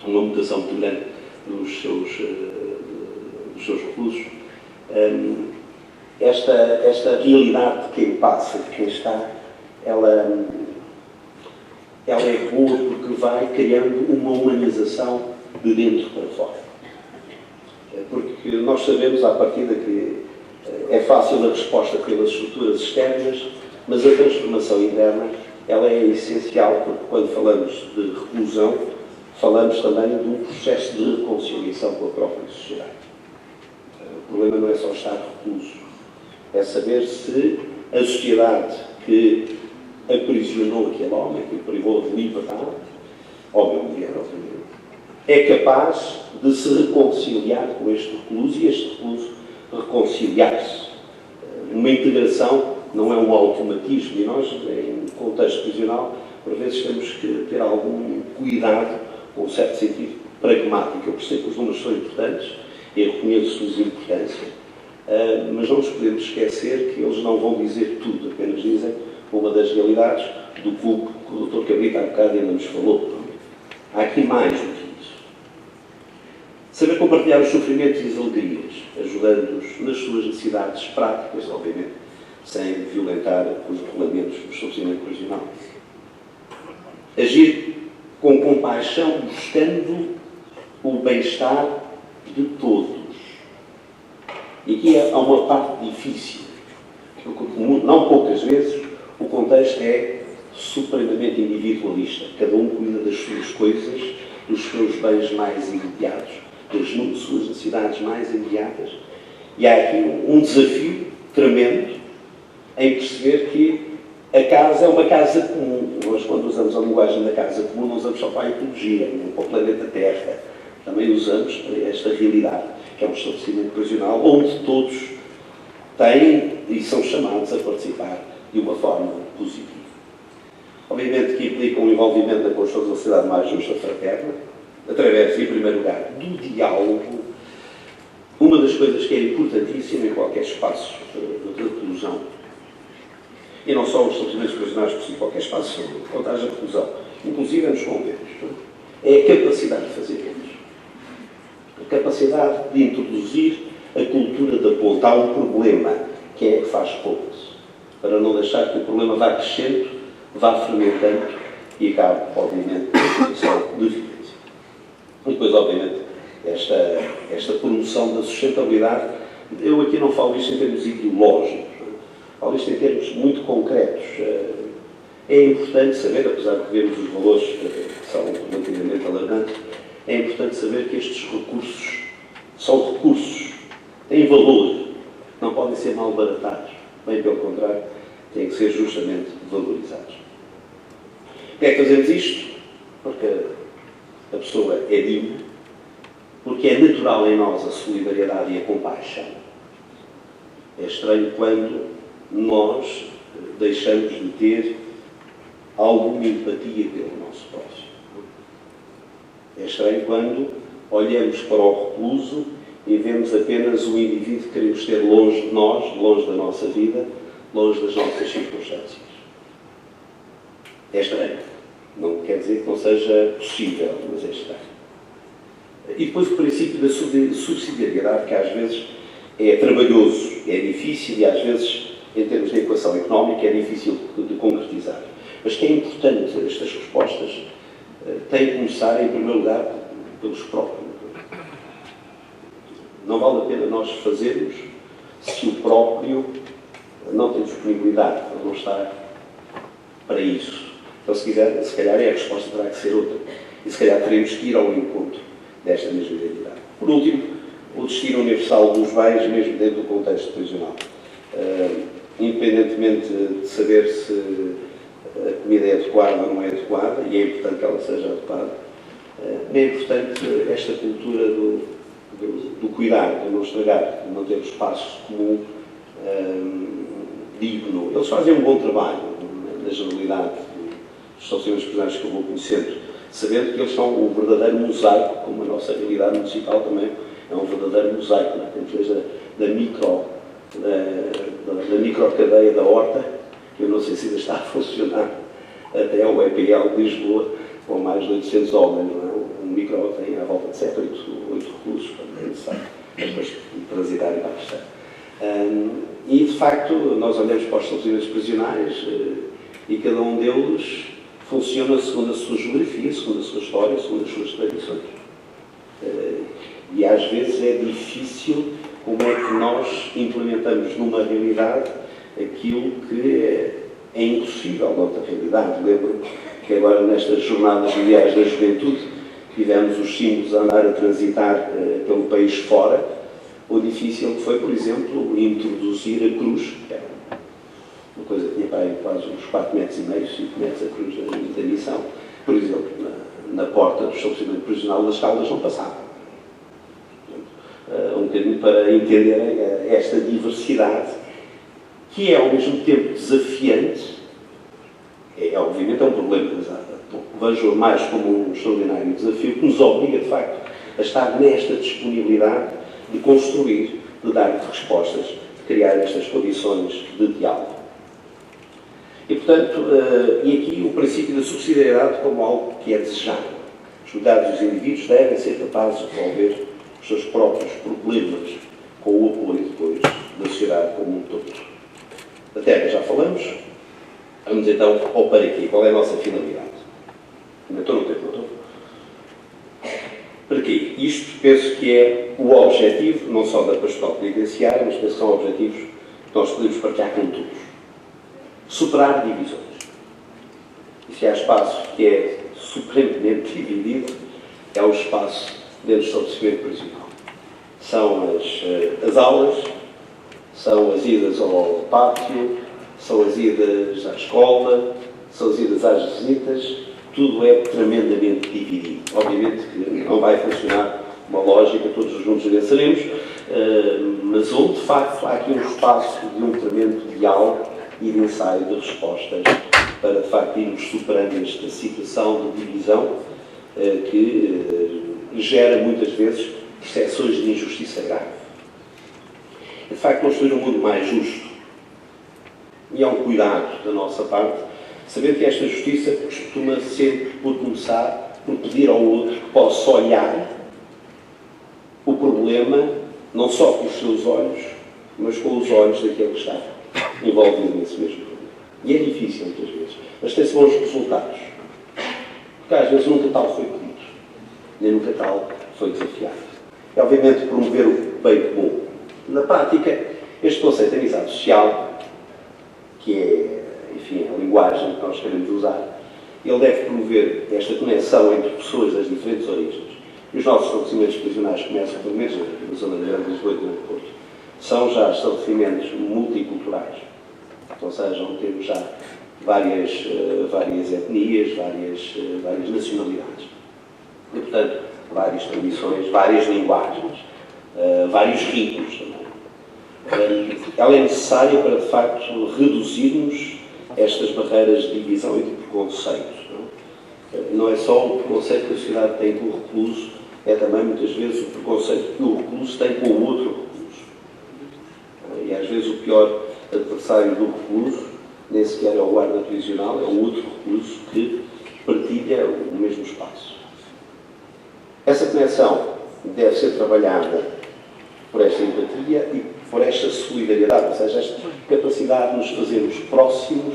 uma mutação muito grande dos seus reclusos. Esta realidade de quem passa, de quem está, ela é boa porque vai criando uma humanização de dentro para fora. Porque nós sabemos à partida que é fácil a resposta pelas estruturas externas, mas a transformação interna ela é essencial, porque quando falamos de reclusão, falamos também de um processo de reconciliação com a própria sociedade. O problema não é só estar recluso, é saber se a sociedade que aprisionou aquele homem, que o privou de liberdade, homem ou mulher, obviamente, é capaz de se reconciliar com este recluso e este recluso reconciliar-se. Uma integração não é um automatismo, e nós, em contexto prisional, por vezes temos que ter algum cuidado com um certo sentido pragmático. Eu percebo que os números são importantes e eu reconheço-lhes importância, mas não nos podemos esquecer que eles não vão dizer tudo, apenas dizem uma das realidades do que o Dr. Cabrita há bocado ainda nos falou. Há aqui mais do que isso. Saber compartilhar os sofrimentos e as alegrias, ajudando-os nas suas necessidades práticas, obviamente, sem violentar os regulamentos do estabelecimento prisional. Agir com compaixão, buscando o bem-estar de todos. E aqui há uma parte difícil, porque não poucas vezes o contexto é supremamente individualista. Cada um cuida das suas coisas, dos seus bens mais imediatos, das suas necessidades mais imediatas. E há aqui um desafio tremendo em perceber que a casa é uma casa comum. Nós, quando usamos a linguagem da casa comum, não usamos só para a ecologia, nem para o planeta Terra. Também usamos para esta realidade, que é um estabelecimento prisional, onde todos têm e são chamados a participar de uma forma positiva. Obviamente que implica um envolvimento na construção de uma sociedade mais justa, fraterna, através, em primeiro lugar, do diálogo. Uma das coisas que é importantíssima em qualquer espaço de reclusão, e não só os estabelecimentos prisionais, por si, qualquer espaço onde haja reclusão, inclusive nos conventos, é a capacidade de fazer menos. A capacidade de introduzir a cultura da ponta. Há um problema, que é que faz ponte, para não deixar que o problema vá crescendo, vá fermentando e acabe, obviamente, em situação de violência. E depois, obviamente, esta promoção da sustentabilidade, eu aqui não falo isto em termos ideológicos, falo isto em termos muito concretos. É importante saber, apesar de vermos os valores que são relativamente alarmantes, é importante saber que estes recursos são recursos, têm valor, não podem ser malbaratados, bem pelo contrário, têm que ser justamente valorizados. Por que é que fazemos isto? Porque a pessoa é digna, porque é natural em nós a solidariedade e a compaixão. É estranho quando nós deixamos de ter alguma empatia pelo nosso próximo. É estranho quando olhamos para o recluso e vemos apenas um indivíduo que queremos ter longe de nós, longe da nossa vida, longe das nossas circunstâncias. É estranho. Não quer dizer que não seja possível, mas é estranho. E depois o princípio da subsidiariedade, que às vezes é trabalhoso, é difícil e às vezes, em termos de equação económica, é difícil de concretizar. Mas que é importante, estas respostas têm que começar, em primeiro lugar, pelos próprios. Não vale a pena nós fazermos se o próprio não tem disponibilidade, não está para isso. Então, se calhar a resposta terá que ser outra. E se calhar teremos que ir ao encontro desta mesma realidade. Por último, o destino universal dos bens, mesmo dentro do contexto prisional. Independentemente de saber se a comida é adequada ou não é adequada, e é importante que ela seja adequada, é importante esta cultura do cuidar, de não estragar, de manter o espaço comum digno. Eles fazem um bom trabalho, na generalidade, dos estabelecimentos prisionais que eu vou conhecendo, sabendo que eles são o verdadeiro mosaico, como a nossa realidade municipal também é um verdadeiro mosaico. Não é? Temos desde da microcadeia da horta, que eu não sei se ainda está a funcionar, até ao EPL de Lisboa, com mais de 800 homens. Não é? Um micro tem à volta de 7, 8 reclusos, é necessário depois transitar e baixar. E, de facto, nós olhamos para os estabelecimentos prisionais e cada um deles funciona segundo a sua geografia, segundo a sua história, segundo as suas tradições. E às vezes é difícil como é que nós implementamos numa realidade aquilo que é impossível noutra realidade. Lembro que agora nestas jornadas mundiais da juventude tivemos os símbolos a andar a transitar pelo país fora. O difícil que foi, por exemplo, introduzir a cruz, que era uma coisa que tinha para aí quase uns 4 metros e meio, 5 metros a cruz da missão. Por exemplo, na porta do estabelecimento prisional das Caldas não passava. Um bocadinho para entenderem esta diversidade, que é ao mesmo tempo desafiante, obviamente é um problema, vejo mais como um extraordinário desafio que nos obriga, de facto, a estar nesta disponibilidade de construir, de dar respostas, de criar estas condições de diálogo. E, portanto, e aqui o princípio da subsidiariedade como algo que é desejado. Os cuidados dos indivíduos devem ser capazes de resolver os seus próprios problemas com o apoio depois da sociedade como um todo. Da terra já falamos. Vamos então ao para quê? Qual é a nossa finalidade? Estou no tempo, não estou? Para quê? Isto penso que é o objetivo, não só da pastoral penitenciária, mas penso que são objetivos que nós podemos partilhar com todos. Superar divisões. E se há espaço que é supremamente dividido, é o espaço dentro do estabelecimento prisional. São as aulas, são as idas ao pátio, são as idas à escola, são as idas às visitas. Tudo é tremendamente dividido. Obviamente que não vai funcionar uma lógica, todos juntos venceremos, mas onde, de facto, há aqui um espaço de um tremendo diálogo e de ensaio de respostas para, de facto, irmos superando esta situação de divisão que gera, muitas vezes, percepções de injustiça grave. De facto, construir um mundo mais justo. E é um cuidado da nossa parte, saber que esta justiça costuma sempre por começar por pedir ao outro que possa olhar o problema não só com os seus olhos, mas com os olhos daquele que está envolvido nesse mesmo problema. E é difícil muitas vezes, mas tem-se bons resultados. Porque às vezes nunca tal foi pedido, nem nunca tal foi desafiado. É obviamente promover o bem comum. Na prática, este conceito de amizade social, que é, enfim, a linguagem que nós queremos usar, ele deve promover esta conexão entre pessoas das diferentes origens. E os nossos estabelecimentos prisionais começam, pelo menos na zona da Grande Lisboa e do Porto, são já estabelecimentos multiculturais. Ou seja, onde temos já várias etnias, várias nacionalidades. E, portanto, várias tradições, várias linguagens, vários ritos também. Ela é necessária para, de facto, reduzirmos estas barreiras de divisão e de preconceito. Não é só o preconceito que a sociedade tem com o recluso, é também, muitas vezes, o preconceito que o recluso tem com o outro recluso. E, às vezes, o pior adversário do recluso, nem sequer é o guarda prisional, é o outro recluso que partilha o mesmo espaço. Essa conexão deve ser trabalhada por esta empatia e por esta solidariedade, ou seja, esta capacidade de nos fazermos próximos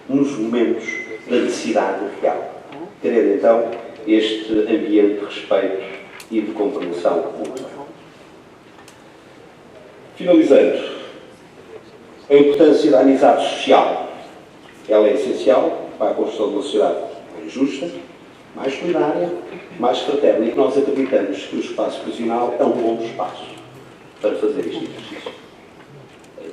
nos momentos da necessidade real. Querendo, então, este ambiente de respeito e de compreensão mútua. Finalizando, a importância da amizade social. Ela é essencial para a construção de uma sociedade mais justa, mais solidária, mais fraterna, e que nós acreditamos que o espaço prisional é um bom espaço para fazer este exercício.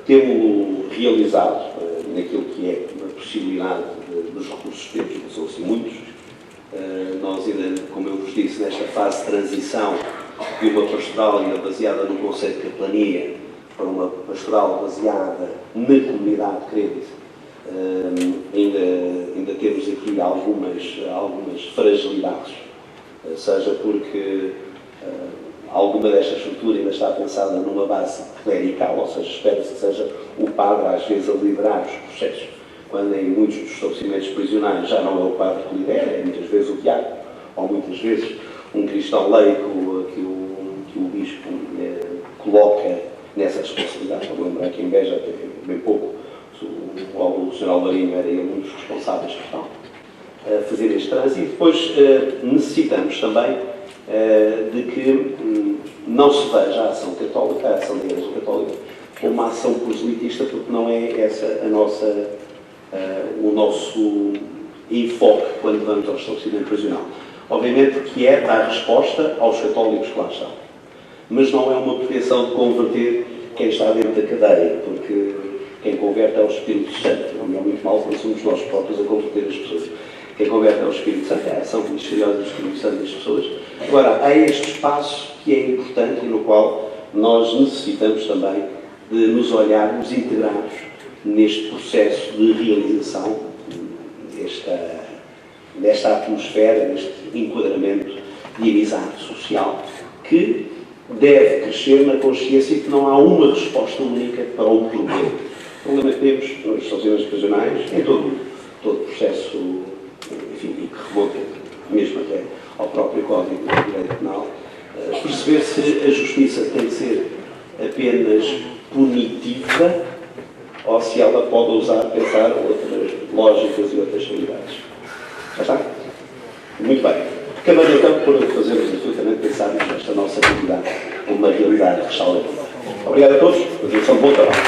Temos realizado, naquilo que é a possibilidade dos recursos que temos, que são assim muitos, nós ainda, como eu vos disse, nesta fase de transição de uma pastoral ainda baseada no conceito de capelania para uma pastoral baseada na comunidade de crédito, ainda temos aqui algumas fragilidades, seja porque alguma desta estrutura ainda está pensada numa base clerical, ou seja, espera-se que seja o padre às vezes a liderar os processos, quando em muitos dos estabelecimentos prisionais já não é o padre que lidera, é muitas vezes o diácono, ou muitas vezes um cristão leigo que o bispo coloca nessa responsabilidade. Vou lembrar que em Beja, até bem pouco, o Sr. Alvarinho era ele um dos responsáveis que estão a fazer este trânsito. E depois necessitamos também de que não se veja a ação católica, a ação da Igreja Católica, como uma ação proselitista, porque não é essa o nosso enfoque quando vamos ao estabelecimento prisional. Obviamente que é dar resposta aos católicos que lá estão, mas não é uma pretensão de converter quem está dentro da cadeia, porque quem converte é o Espírito Santo. Não é muito mal quando somos nós próprios a converter as pessoas. Quem converte é o Espírito Santo, é a ação misteriosa do Espírito Santo das pessoas. Agora, há este espaço que é importante e no qual nós necessitamos também de nos olharmos integrados neste processo de realização desta atmosfera, deste enquadramento de amizade social, que deve crescer na consciência que não há uma resposta única para o problema. O problema que temos nos estabelecimientos prisionais, em todo o processo, enfim, e que remonta mesmo até ao próprio Código de Direito Penal, perceber se a justiça tem de ser apenas punitiva ou se ela pode ousar pensar outras lógicas e outras realidades. Já está? Muito bem. Acabando então por fazermos absolutamente pensarmos nesta nossa realidade como uma realidade restauradora. Obrigado a todos. Continuação de bom trabalho.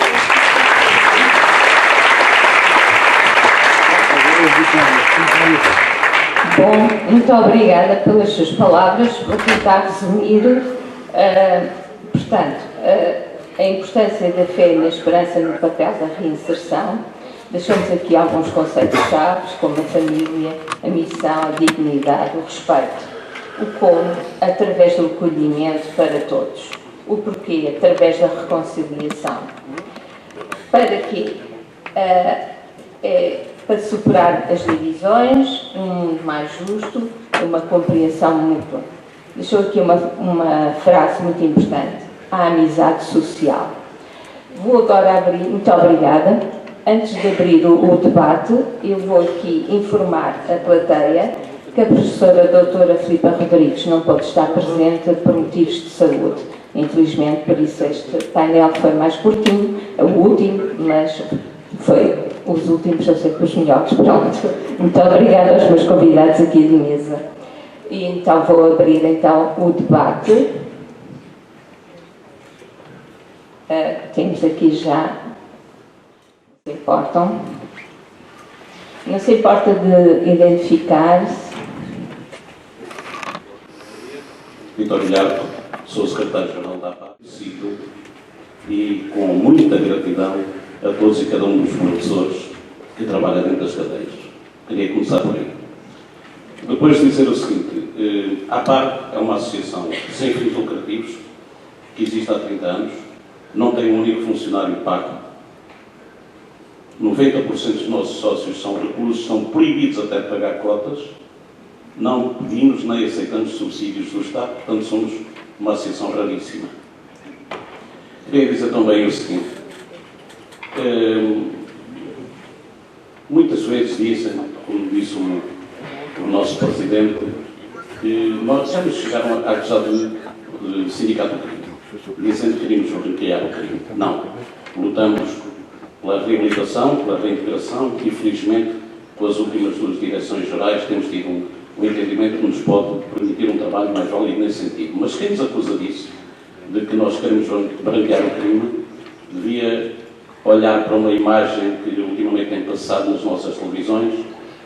Bom, muito obrigada pelas suas palavras. Vou tentar resumir, portanto, a importância da fé e da esperança no papel da reinserção. Deixamos aqui alguns conceitos-chave, como a família, a missão, a dignidade, o respeito. O como, através do acolhimento para todos. O porquê, através da reconciliação. Para quê? Para superar as divisões, um mundo mais justo, uma compreensão mútua. Deixou aqui uma frase muito importante. A amizade social. Vou agora abrir, muito obrigada. Antes de abrir o debate, eu vou aqui informar a plateia que a professora doutora Filipa Rodrigues não pode estar presente por motivos de saúde. Infelizmente, por isso este painel foi mais curtinho, é o último, mas os últimos são sempre os melhores. Pronto. Muito obrigada aos meus convidados aqui de mesa. E então vou abrir então o debate. Temos aqui já. Não se importam? Não se importa de identificar-se? Vitor Vilhar, sou secretário-geral da APA, sigo e com muita gratidão a todos e cada um dos professores que trabalham dentro das cadeias. Queria começar por aí. Depois de dizer o seguinte, a APAR é uma associação sem fins lucrativos, que existe há 30 anos, não tem um único funcionário pago. 90% dos nossos sócios são reclusos, são proibidos até de pagar cotas, não pedimos nem aceitamos subsídios do Estado, portanto somos uma associação raríssima. Queria dizer também o seguinte, muitas vezes dizem, como disse o nosso Presidente, que nós já nos chegaram a acusar de sindicato do crime, dizendo que queríamos bloquear o crime. Não. Lutamos pela reabilitação, pela reintegração e, felizmente, pelas últimas duas direções gerais, temos tido um entendimento que nos pode permitir um trabalho mais válido nesse sentido. Mas quem nos acusa disso, de que nós queremos branquear o crime, devia olhar para uma imagem que ultimamente tem passado nas nossas televisões,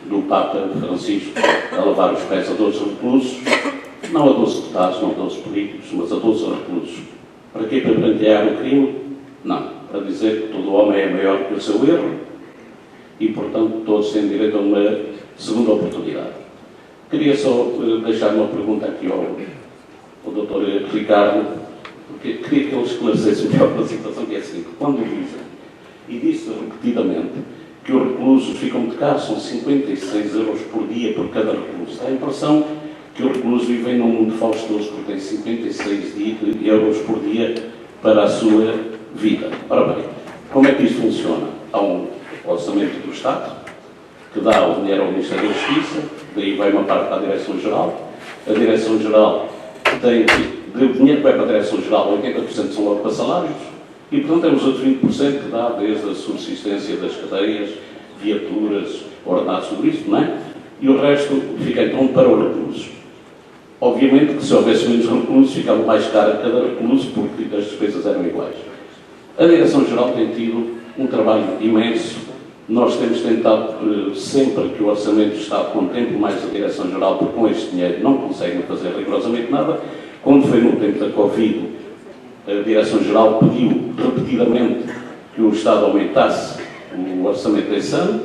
do Papa Francisco a lavar os pés a 12 reclusos, não a 12 deputados, não a 12 políticos, mas a 12 reclusos. Para quê? Para branquear o crime? Não. Para dizer que todo homem é maior que o seu erro e, portanto, todos têm direito a uma segunda oportunidade. Queria só deixar uma pergunta aqui ao Dr. Ricardo, porque queria que ele esclarecesse melhor a situação, que é a seguinte: quando dizem, e disse repetidamente, que os reclusos ficam de casa, são 56 euros por dia por cada recluso, dá a impressão que o recluso vive num mundo faustoso porque tem 56 euros por dia para a sua vida. Ora bem, como é que isto funciona? Há um orçamento do Estado, que dá o dinheiro ao Ministério da Justiça, daí vai uma parte para a Direção-Geral. A Direção-Geral tem, o dinheiro que vai para a Direção-Geral, 80% são logo para salários, e portanto temos outros 20% que dá desde a subsistência das cadeias, viaturas, ordenados, tudo isso, não é? E o resto fica então para o recluso. Obviamente que se houvesse menos reclusos, ficava mais caro cada recluso, porque as despesas eram iguais. A Direção-Geral tem tido um trabalho imenso. Nós temos tentado sempre que o Orçamento do Estado contemple mais a Direção-Geral, porque com este dinheiro não conseguem fazer rigorosamente nada. Quando foi no tempo da Covid, a Direção-Geral pediu repetidamente que o Estado aumentasse o orçamento desse ano.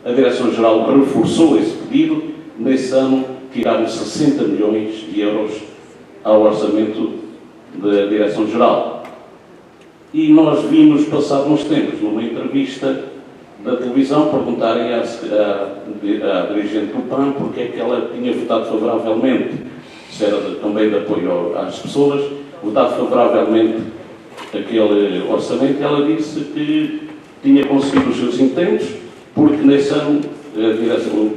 A Direção-Geral reforçou esse pedido. Nesse ano, tiraram 60 milhões de euros ao orçamento da Direção-Geral. E nós vimos, passados uns tempos, numa entrevista da televisão, perguntarem à dirigente do PAN porque é que ela tinha votado favoravelmente, se era também de apoio às pessoas, votado favoravelmente aquele orçamento. Ela disse que tinha conseguido os seus intentos, porque nesse ano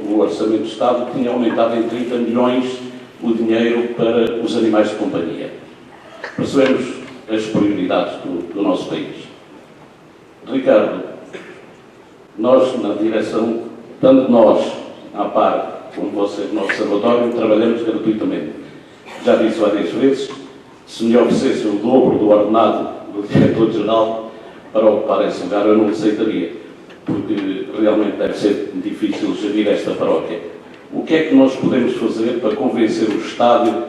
o Orçamento do Estado tinha aumentado em 30 milhões o dinheiro para os animais de companhia. Percebemos as prioridades do nosso país. Ricardo, nós na direção, tanto nós, à par, como vocês no Observatório, trabalhamos gratuitamente. Já disse várias vezes, se me oferecesse o dobro do ordenado do Diretor-Geral para ocupar esse lugar, eu não aceitaria, porque realmente deve ser difícil gerir esta paróquia. O que é que nós podemos fazer para convencer o Estado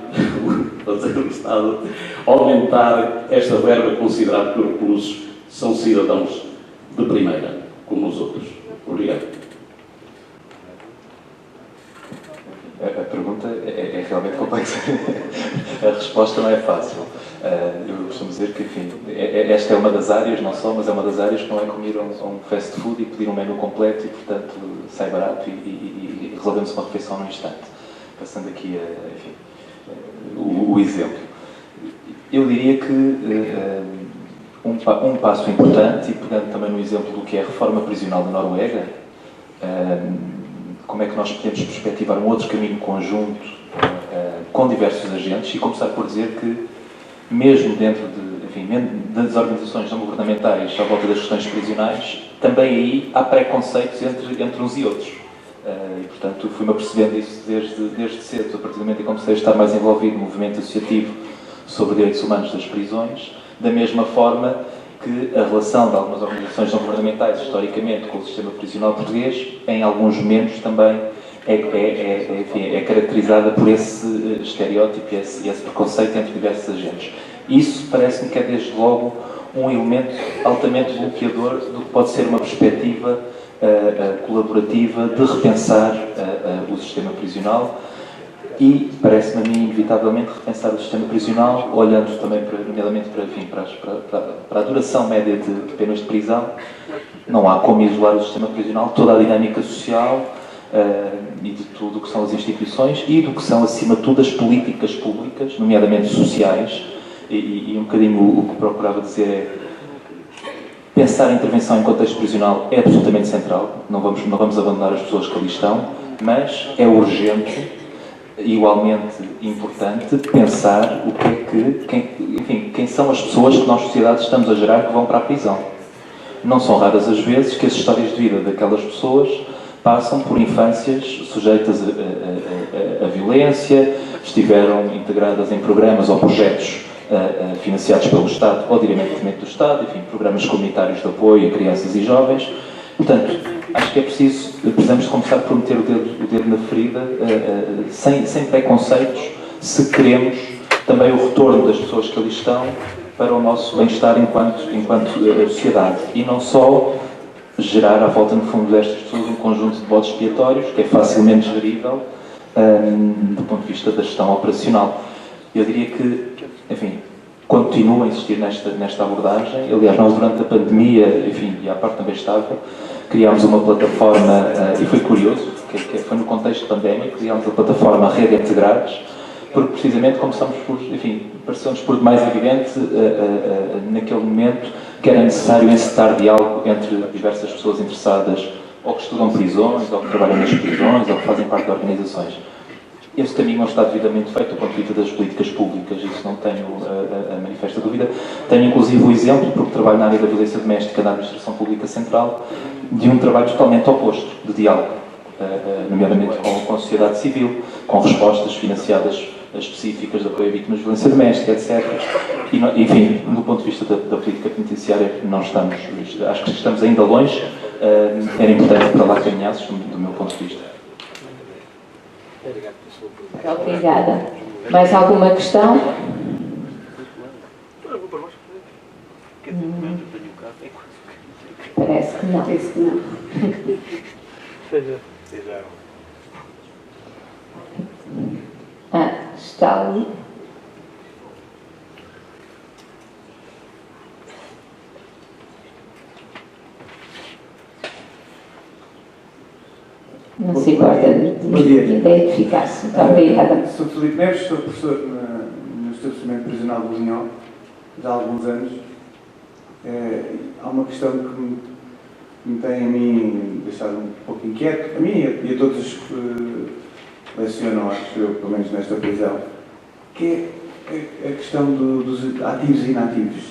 a aumentar esta verba, considerando que os reclusos são cidadãos de primeira, como os outros? Obrigado. A pergunta é realmente complexa. A resposta não é fácil. Eu costumo dizer que, enfim, esta é uma das áreas, não só, mas é uma das áreas que não é como ir a um fast food e pedir um menu completo e, portanto, sai barato e resolvemos uma refeição num instante. Passando aqui, enfim, o exemplo. Eu diria que um passo importante, e pegando também no exemplo do que é a reforma prisional da Noruega, como é que nós podemos perspectivar um outro caminho conjunto com diversos agentes, e começar por dizer que, mesmo dentro das organizações não governamentais à volta das questões prisionais, também aí há preconceitos entre uns e outros. E, portanto, fui-me apercebendo isso desde cedo, a partir do momento em que comecei a estar mais envolvido no movimento associativo sobre direitos humanos das prisões, da mesma forma que a relação de algumas organizações não governamentais, historicamente, com o sistema prisional português, em alguns momentos também é caracterizada por esse estereótipo e esse preconceito entre diversos agentes. Isso parece-me que é, desde logo, um elemento altamente bloqueador do que pode ser uma perspectiva colaborativa de repensar o sistema prisional e, parece-me a mim, inevitavelmente, repensar o sistema prisional, olhando também, nomeadamente, para a duração média de penas de prisão. Não há como isolar o sistema prisional, toda a dinâmica social e de tudo o que são as instituições e do que são, acima de tudo, as políticas públicas, nomeadamente sociais, e um bocadinho o que procurava dizer é pensar a intervenção em contexto prisional é absolutamente central, não vamos abandonar as pessoas que ali estão, mas é urgente, igualmente importante, pensar o que é quem são as pessoas que nós, sociedades, estamos a gerar que vão para a prisão. Não são raras as vezes que as histórias de vida daquelas pessoas passam por infâncias sujeitas a violência, estiveram integradas em programas ou projetos financiados pelo Estado ou diretamente do Estado, enfim, programas comunitários de apoio a crianças e jovens. Portanto, acho que precisamos de começar por meter o dedo na ferida, sem preconceitos, se queremos também o retorno das pessoas que ali estão para o nosso bem-estar enquanto sociedade. E não só gerar à volta, no fundo, destas pessoas um conjunto de bodes expiatórios, que é facilmente gerível do ponto de vista da gestão operacional. Eu diria que, enfim, continuo a insistir nesta abordagem. Aliás, nós durante a pandemia, enfim, e à parte também estável, criámos uma plataforma, e foi curioso, foi no contexto pandémico, criámos a plataforma Rede Integrados, porque precisamente começamos por, enfim, pareceu-nos por demais evidente naquele momento que era necessário encetar diálogo entre diversas pessoas interessadas, ou que estudam prisões, ou que trabalham nas prisões, ou que fazem parte de organizações. Esse caminho não está devidamente feito do ponto de vista das políticas públicas, isso não tenho a manifesta dúvida. Tenho inclusive o exemplo, porque trabalho na área da violência doméstica na Administração Pública Central, de um trabalho totalmente oposto, de diálogo, nomeadamente com a sociedade civil, com respostas financiadas específicas de apoio a vítimas de violência doméstica, etc. E, enfim, do ponto de vista da política penitenciária, não estamos, acho que estamos ainda longe, era importante para lá caminhasses, do meu ponto de vista. Obrigada. Mais alguma questão? Parece que não. Parece que não. Está ali. Não se importa de identificar-se. Muito obrigada. Sou Filipe Neves, sou professor no estabelecimento prisional do Linhó já há alguns anos. Há uma questão que me tem a mim deixado um pouco inquieto, a mim e a todos os que lecionam, acho eu, pelo menos nesta prisão, que é a questão dos ativos e inativos.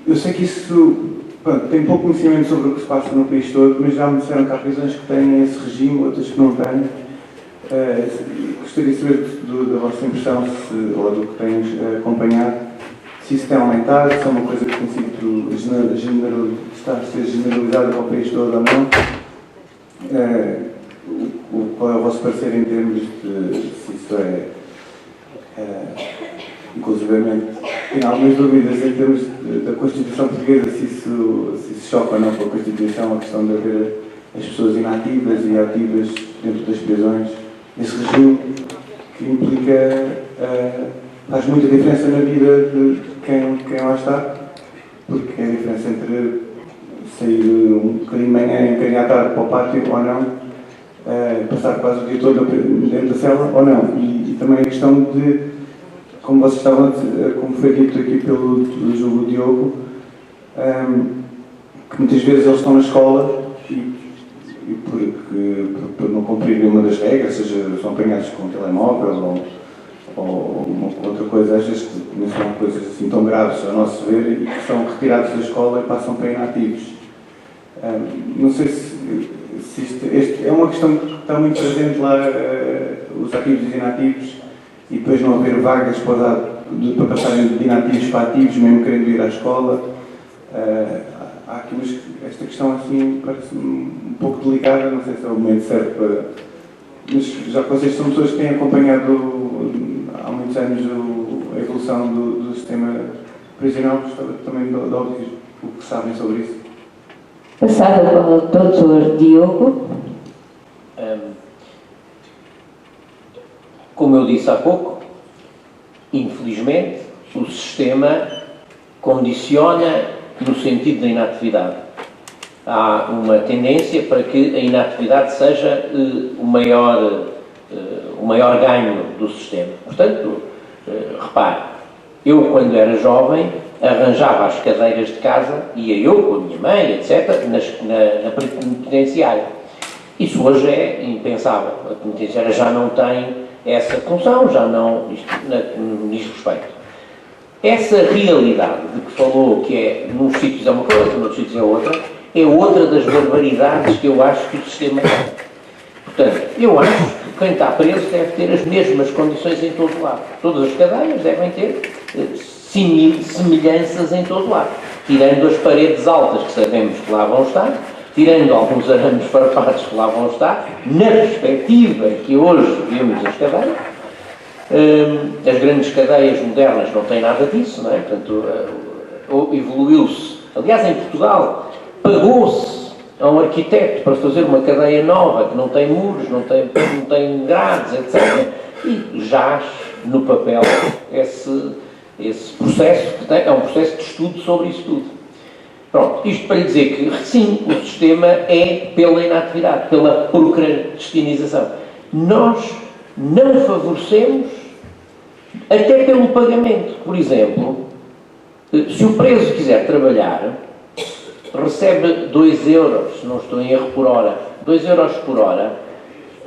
Eu sei que isso, pronto, tenho pouco conhecimento sobre o que se passa no país todo, mas já me disseram que há prisões que têm esse regime, outras que não têm. Gostaria de saber da vossa impressão, ou do que têm acompanhado, se isso tem aumentado, se é uma coisa que tem sido está a ser generalizada para o país todo ou não. Qual é o vosso parecer em termos de se isso inclusivamente, tenho algumas dúvidas em termos da Constituição Portuguesa, se isso choca ou não com a Constituição, a questão de haver as pessoas inativas e ativas dentro das prisões, esse regime que implica, faz muita diferença na vida de quem lá está, porque é a diferença entre sair um bocadinho de manhã e um bocadinho à tarde para o pátio ou não, passar quase o dia todo dentro da cela ou não. E também a questão de, como vocês estavam, como foi dito aqui pelo Diogo, que muitas vezes eles estão na escola e por não cumprir nenhuma das regras, seja são apanhados com um telemóvel ou uma outra coisa, às vezes não são coisas assim tão graves a nosso ver, e que são retirados da escola e passam para inativos. Não sei se isto é uma questão que está muito presente lá, os ativos e os inativos, e depois não haver vagas para passarem de inativos para ativos, mesmo querendo ir à escola. Há aqui esta questão assim parece-me um pouco delicada, não sei se é o momento certo para... Mas já que vocês são pessoas que têm acompanhado há muitos anos a evolução do sistema prisional, gostava também de ouvir o que sabem sobre isso. Passado para o Dr. Diogo. Como eu disse há pouco, infelizmente o sistema condiciona no sentido da inatividade. Há uma tendência para que a inatividade seja o maior ganho do sistema. Portanto, repare, eu quando era jovem arranjava as cadeiras de casa, ia eu com a minha mãe, etc., na penitenciária. Isso hoje é impensável. A penitenciária já não tem essa função, já não diz respeito. Essa realidade de que falou, que é nos sítios é uma coisa, noutros sítios é outra das barbaridades que eu acho que o sistema tem. Portanto, eu acho que quem está preso deve ter as mesmas condições em todo lado. Todas as cadeias devem ter semelhanças em todo lado. Tirando as paredes altas que sabemos que lá vão estar, tirando alguns arames farpados que lá vão estar, na perspectiva que hoje vemos as cadeias. As grandes cadeias modernas não têm nada disso, não é? Portanto, evoluiu-se. Aliás, em Portugal, pagou-se a um arquiteto para fazer uma cadeia nova, que não tem muros, não tem grades, etc. E jaz no papel esse processo, que é um processo de estudo sobre isso tudo. Pronto, isto para lhe dizer que, sim, o sistema é pela inatividade, pela procrastinização. Nós não favorecemos até pelo pagamento. Por exemplo, se o preso quiser trabalhar, recebe 2 euros, se não estou em erro, por hora. 2 euros por hora.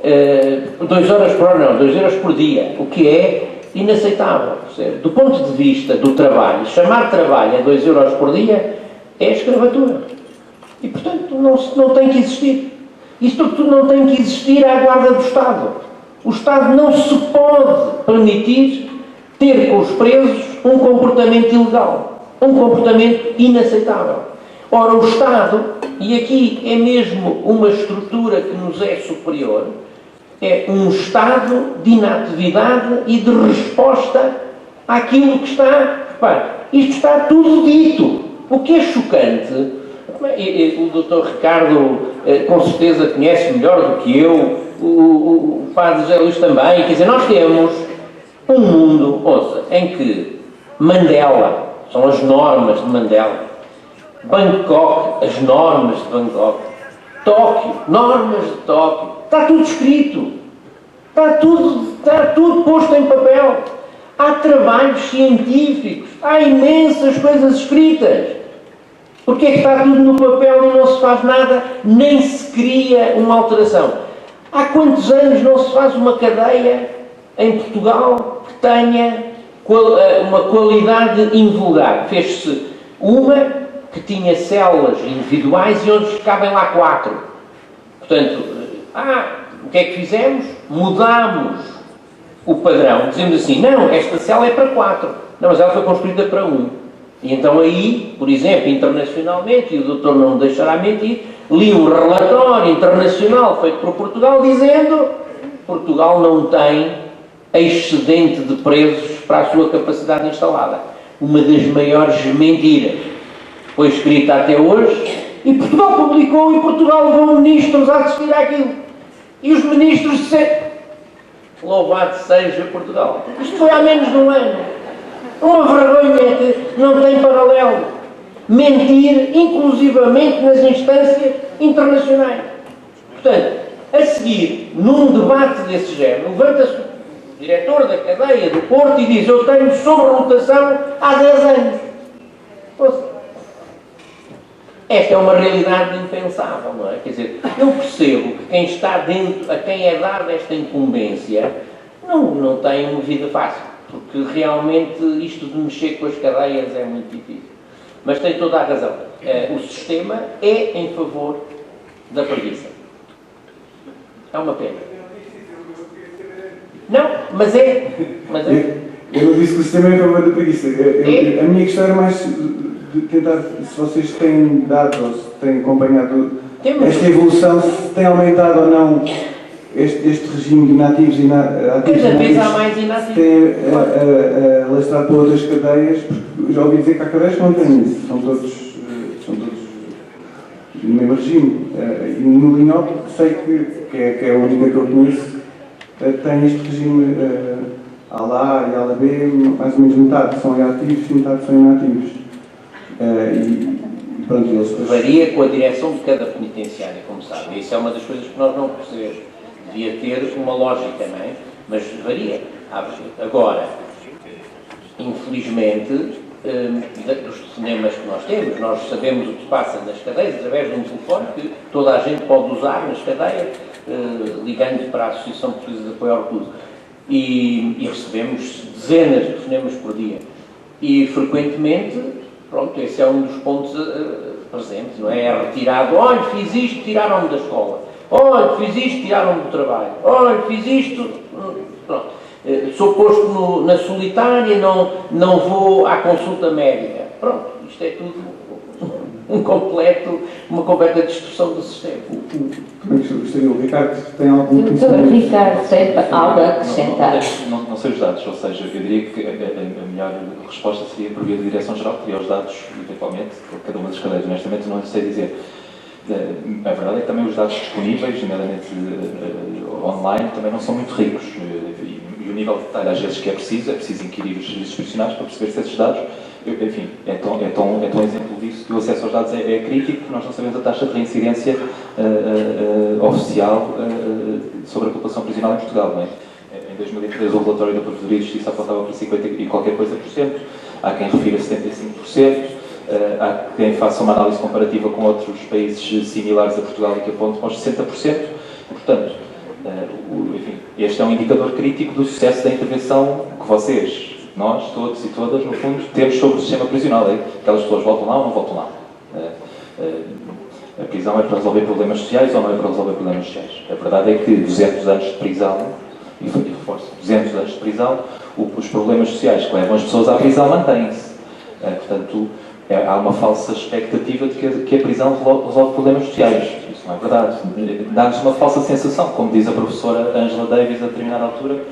2 horas por hora não, 2 euros por dia, o que é inaceitável. Do ponto de vista do trabalho, chamar trabalho a 2 euros por dia é escravatura. E, portanto, não tem que existir. Isto tudo não tem que existir à guarda do Estado. O Estado não se pode permitir ter com os presos um comportamento ilegal, um comportamento inaceitável. Ora, o Estado, e aqui é mesmo uma estrutura que nos é superior, é um estado de inatividade e de resposta àquilo que está... Repare, isto está tudo dito. O que é chocante, o Dr. Ricardo com certeza conhece melhor do que eu, o Padre José Luís também, quer dizer, nós temos um mundo, ouça, em que Mandela, são as normas de Mandela, Bangkok, as normas de Bangkok, Tóquio, normas de Tóquio, está tudo escrito, está tudo posto em papel, há trabalhos científicos, há imensas coisas escritas. Porque é que está tudo no papel e não se faz nada, nem se cria uma alteração? Há quantos anos não se faz uma cadeia em Portugal que tenha uma qualidade invulgar? Fez-se uma que tinha células individuais e onde cabem lá 4. Portanto, o que é que fizemos? Mudámos o padrão. Dizemos assim, não, esta célula é para 4. Não, mas ela foi construída para 1. E então aí, por exemplo, internacionalmente, e o doutor não me deixará mentir, li um relatório internacional feito por Portugal dizendo que Portugal não tem excedente de presos para a sua capacidade instalada. Uma das maiores mentiras. Foi escrita até hoje, e Portugal publicou, e Portugal levou ministros a assistir àquilo. E os ministros disseram, louvado seja Portugal. Isto foi há menos de um ano. Uma vergonha que não tem paralelo. Mentir, inclusivamente nas instâncias internacionais. Portanto, a seguir, num debate desse género, levanta-se o diretor da cadeia do Porto e diz, eu tenho sobrelotação há 10 anos. Esta é uma realidade impensável, não é? Quer dizer, eu percebo que quem está dentro, a quem é dada esta incumbência, não tem uma vida fácil, porque realmente isto de mexer com as cadeias é muito difícil. Mas tem toda a razão. O sistema é em favor da preguiça. É uma pena. Não, mas é. Eu não disse que o sistema é em favor da preguiça. A minha questão era mais de tentar, se vocês têm dado ou se têm acompanhado esta evolução, se tem aumentado ou não este regime de inativos e ativos. Cada vez há mais inativos. Tem alastrado para outras cadeias, porque já ouvi dizer que há cadeias que não têm isso, são todos no mesmo regime. E no Linhop, sei que é a única que eu conheço, tem este regime A lá e A lá B, mais ou menos metade são ativos e metade são inativos. E pronto, eles varia com a direção de cada penitenciária, como sabe. Isso é uma das coisas que nós não percebemos. Devia ter uma lógica, não é? Mas varia. Agora, infelizmente, dos cinemas que nós temos, nós sabemos o que se passa nas cadeias através de um telefone que toda a gente pode usar nas cadeias, ligando para a Associação Portuguesa de Apoio ao Recluso. E recebemos dezenas de cinemas por dia. E, frequentemente, pronto, esse é um dos pontos presentes, não é? É retirado, olha, fiz isto, tiraram-me da escola. Olha, fiz isto, tiraram-me do trabalho. Olha, fiz isto, pronto. Sou posto na solitária, não vou à consulta médica. Pronto, isto é tudo uma completa destruição do sistema. O Ricardo tem algum pensamento? Ricardo tem algo a acrescentar? Não sei os dados, ou seja, eu diria que a melhor resposta seria por via da Direção-Geral, que teria os dados, eventualmente, por cada uma das cadeias. Honestamente, não sei dizer. A verdade é que também os dados disponíveis, nomeadamente online, também não são muito ricos. E o nível de detalhe, às vezes, que é preciso inquirir os serviços profissionais para perceber se esses dados enfim, é tão exemplo disso que o acesso aos dados é crítico, porque nós não sabemos a taxa de reincidência oficial sobre a população prisional em Portugal, não é? Em 2003 o relatório da Procuradoria de Justiça apontava para 50 e qualquer coisa por cento, há quem refira 75%, há quem faça uma análise comparativa com outros países similares a Portugal e que aponte para os 60%, e, portanto, enfim, este é um indicador crítico do sucesso da intervenção que vocês, nós, todos e todas, no fundo, temos sobre o sistema prisional. Aquelas pessoas voltam lá ou não voltam lá? A prisão é para resolver problemas sociais ou não é para resolver problemas sociais? A verdade é que 200 anos de prisão, e reforço, 200 anos de prisão, os problemas sociais que levam as pessoas à prisão mantêm-se. Portanto, há uma falsa expectativa de que a prisão resolve problemas sociais. Isso não é verdade. Dá-nos uma falsa sensação, como diz a professora Angela Davis a determinada altura,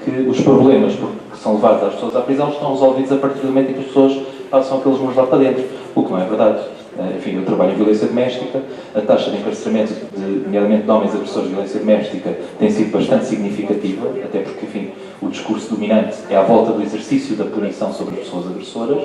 que os problemas que são levados às pessoas à prisão estão resolvidos a partir do momento em que as pessoas passam aqueles muros lá para dentro, o que não é verdade. Enfim, eu trabalho em violência doméstica, a taxa de encarceramento, nomeadamente de homens agressores de violência doméstica, tem sido bastante significativa, até porque, enfim, o discurso dominante é à volta do exercício da punição sobre as pessoas agressoras,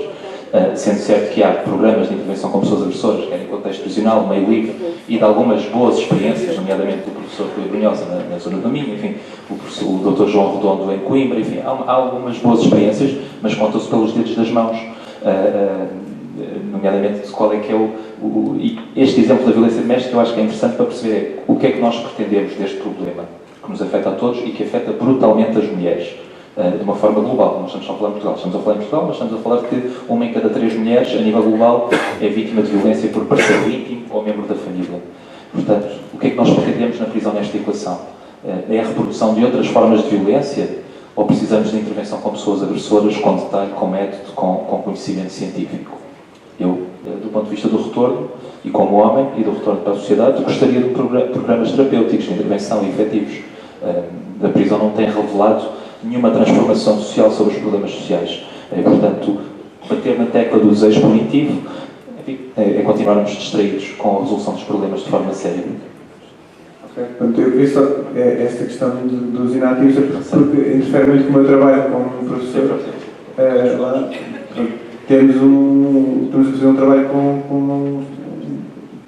sendo certo que há programas de intervenção com pessoas agressoras, quer em contexto prisional, meio livre, e de algumas boas experiências, nomeadamente do professor Rui Brunhosa na zona do Minho, enfim, o Dr. João Redondo em Coimbra, enfim, há algumas boas experiências, mas contam-se pelos dedos das mãos, nomeadamente qual é que é este exemplo da violência doméstica. Eu acho que é interessante para perceber o que é que nós pretendemos deste problema, que nos afeta a todos e que afeta brutalmente as mulheres, de uma forma global. Não estamos só a falar em Portugal, estamos a falar em Portugal, mas estamos a falar de que 1 em cada 3 mulheres, a nível global, é vítima de violência por parceiro íntimo ou membro da família. Portanto, o que é que nós pretendemos na prisão nesta equação? É a reprodução de outras formas de violência ou precisamos de intervenção com pessoas agressoras, com detalhe, com método, com conhecimento científico? Eu, do ponto de vista do retorno, e como homem, e do retorno para a sociedade, gostaria de programas terapêuticos de intervenção e efetivos. A prisão não tem revelado nenhuma transformação social sobre os problemas sociais. Portanto, bater na tecla do desejo punitivo é continuarmos distraídos com a resolução dos problemas de forma séria. Portanto, eu queria só esta questão dos inativos, porque interfere muito com o meu trabalho como professor. Estamos a fazer um trabalho com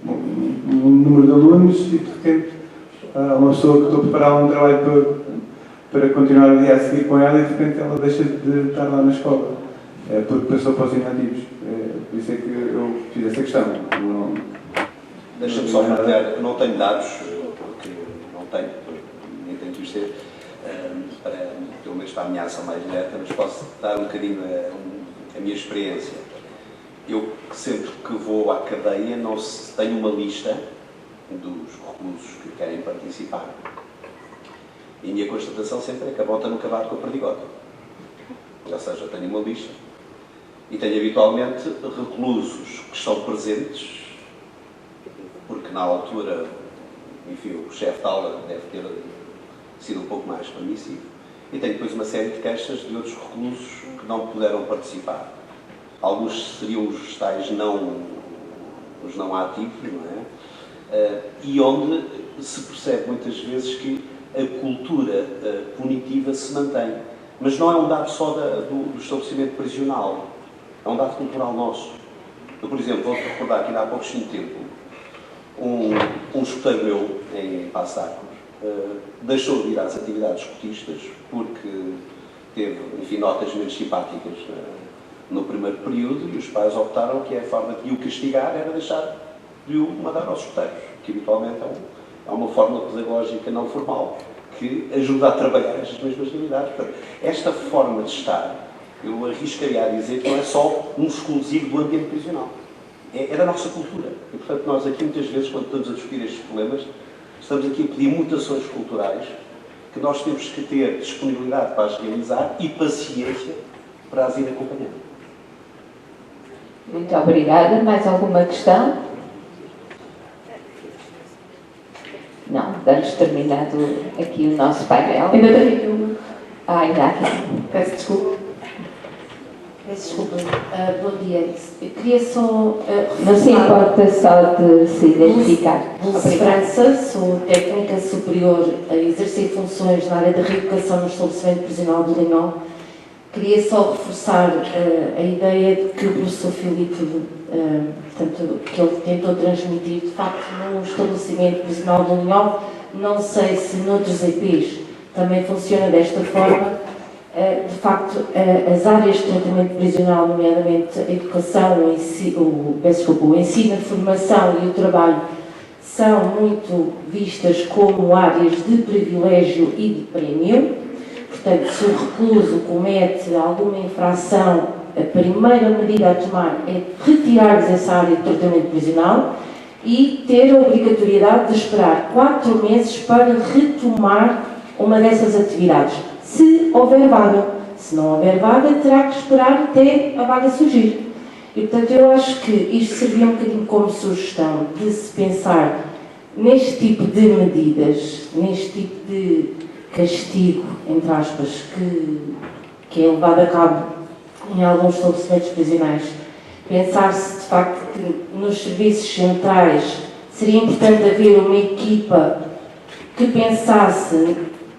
um número de alunos e, de repente, há uma pessoa que estou a preparar um trabalho para continuar o dia a seguir com ela e, de repente, ela deixa de estar lá na escola, porque passou para os inativos. Por isso é que eu fiz essa questão. Deixa-me só partilhar, eu não tenho dados, porque não tenho, nem tenho que os ter, pelo menos para a minha ação mais direta, mas posso dar um bocadinho a minha experiência. Eu, sempre que vou à cadeia, não tenho uma lista dos reclusos que querem participar. E a minha constatação sempre é que a bota nunca bate com a perdigota. Ou seja, tenho uma lista e tenho habitualmente reclusos que estão presentes, porque na altura, enfim, o chefe de aula deve ter sido um pouco mais permissivo, e tenho depois uma série de queixas de outros reclusos que não puderam participar. Alguns seriam os tais os não ativos, não é? E onde se percebe muitas vezes que a cultura punitiva se mantém. Mas não é um dado só do estabelecimento prisional, é um dado cultural nosso. Eu, por exemplo, vou-te recordar que ainda há pouquíssimo tempo, um escoteiro meu, em Passo de Arcos, deixou de ir às atividades escotistas porque teve, enfim, notas menos simpáticas no primeiro período, e os pais optaram que a forma de o castigar era deixar de o mandar aos escoteiros, que habitualmente é uma forma pedagógica não formal, que ajuda a trabalhar estas mesmas realidades. Portanto, esta forma de estar, eu arriscaria a dizer que não é só um exclusivo do ambiente prisional. É da nossa cultura. E, portanto, nós aqui muitas vezes, quando estamos a discutir estes problemas, estamos aqui a pedir mutações culturais que nós temos que ter disponibilidade para as realizar e paciência para as ir acompanhando. Muito obrigada. Mais alguma questão? Não, damos terminado aqui o nosso painel. Ainda tenho uma. Ainda há aqui. Peço desculpa. Bom dia. Eu queria só... não se importa só de se identificar. Dulce França, sou técnica superior a exercer funções na área da reeducação no estabelecimento prisional do Limão. Queria só reforçar a ideia de que o professor Filipe, portanto, que ele tentou transmitir, de facto, no estabelecimento prisional do União. Não sei se noutros EPs também funciona desta forma. De facto, as áreas de tratamento prisional, nomeadamente a educação, o ensino, a formação e o trabalho, são muito vistas como áreas de privilégio e de prémio. Portanto, se o recluso comete alguma infração, a primeira medida a tomar é retirar-lhes essa área de tratamento prisional e ter a obrigatoriedade de esperar 4 meses para retomar uma dessas atividades, se houver vaga. Se não houver vaga, terá que esperar até a vaga surgir. E, portanto, eu acho que isto servia um bocadinho como sugestão de se pensar neste tipo de medidas, neste tipo de castigo, entre aspas, que é levado a cabo em alguns estabelecimentos prisionais. Pensar-se, de facto, que nos serviços centrais seria importante haver uma equipa que pensasse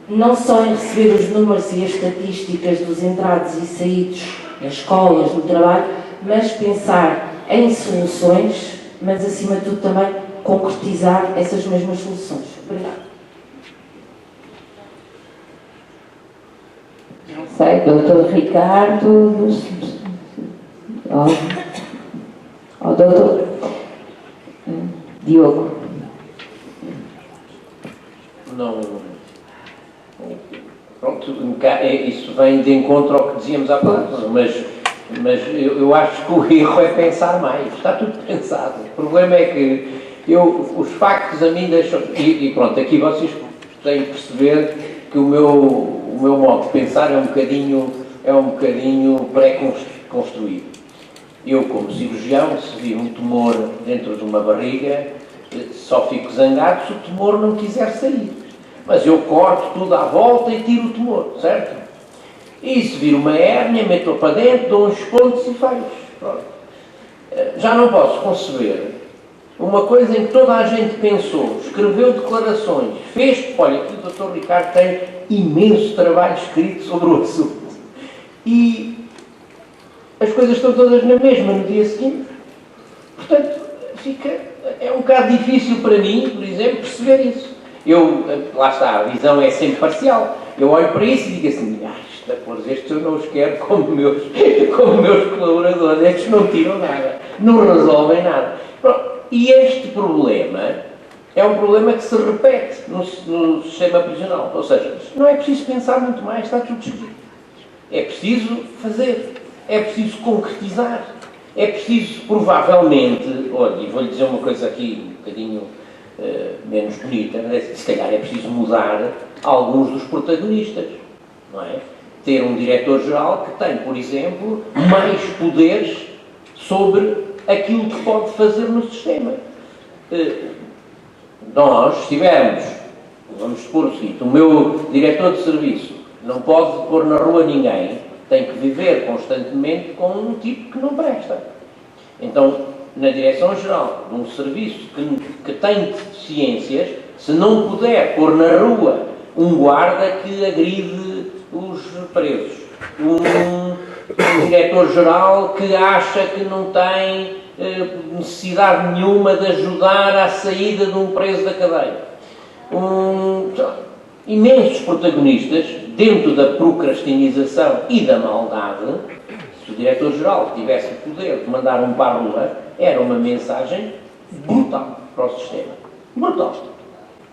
não só em receber os números e as estatísticas dos entrados e saídos nas escolas, no trabalho, mas pensar em soluções, mas acima de tudo também concretizar essas mesmas soluções. Obrigada. Não sei, doutor Ricardo, doutor Diogo. Não. Pronto, isso vem de encontro ao que dizíamos há pouco, mas eu acho que o erro é pensar mais. Está tudo pensado. O problema é que os factos a mim deixam. E pronto, aqui vocês têm que perceber que o meu modo de pensar é um bocadinho pré-construído. Eu, como cirurgião, se vir um tumor dentro de uma barriga, só fico zangado se o tumor não quiser sair. Mas eu corto tudo à volta e tiro o tumor, certo? E se vir uma hérnia, meto-a para dentro, dou uns pontos e fecho. Pronto. Já não posso conceber uma coisa em que toda a gente pensou, escreveu declarações, fez... Olha, aqui o Dr. Ricardo tem imenso trabalho escrito sobre o assunto. E as coisas estão todas na mesma no dia seguinte. Portanto, é um bocado difícil para mim, por exemplo, perceber isso. Lá está, a visão é sempre parcial. Eu olho para isso e digo assim, estes eu não os quero como meus colaboradores, estes não tiram nada, não resolvem nada. Pronto. E este problema é um problema que se repete no sistema prisional. Ou seja, não é preciso pensar muito mais, está tudo escrito. É preciso fazer, é preciso concretizar, é preciso, provavelmente, olha, e vou-lhe dizer uma coisa aqui um bocadinho menos bonita, se calhar é preciso mudar alguns dos protagonistas, não é? Ter um diretor-geral que tem, por exemplo, mais poderes sobre aquilo que pode fazer no sistema. Nós tivermos, vamos supor o seguinte, o meu diretor de serviço não pode pôr na rua ninguém, tem que viver constantemente com um tipo que não presta. Então, na direção-geral de um serviço que tem deficiências, se não puder pôr na rua um guarda que agride os presos, um diretor-geral que acha que não tem necessidade nenhuma de ajudar à saída de um preso da cadeia, imensos protagonistas dentro da procrastinização e da maldade. Se o diretor-geral tivesse o poder de mandar um para a rua, era uma mensagem brutal para o sistema. Brutal.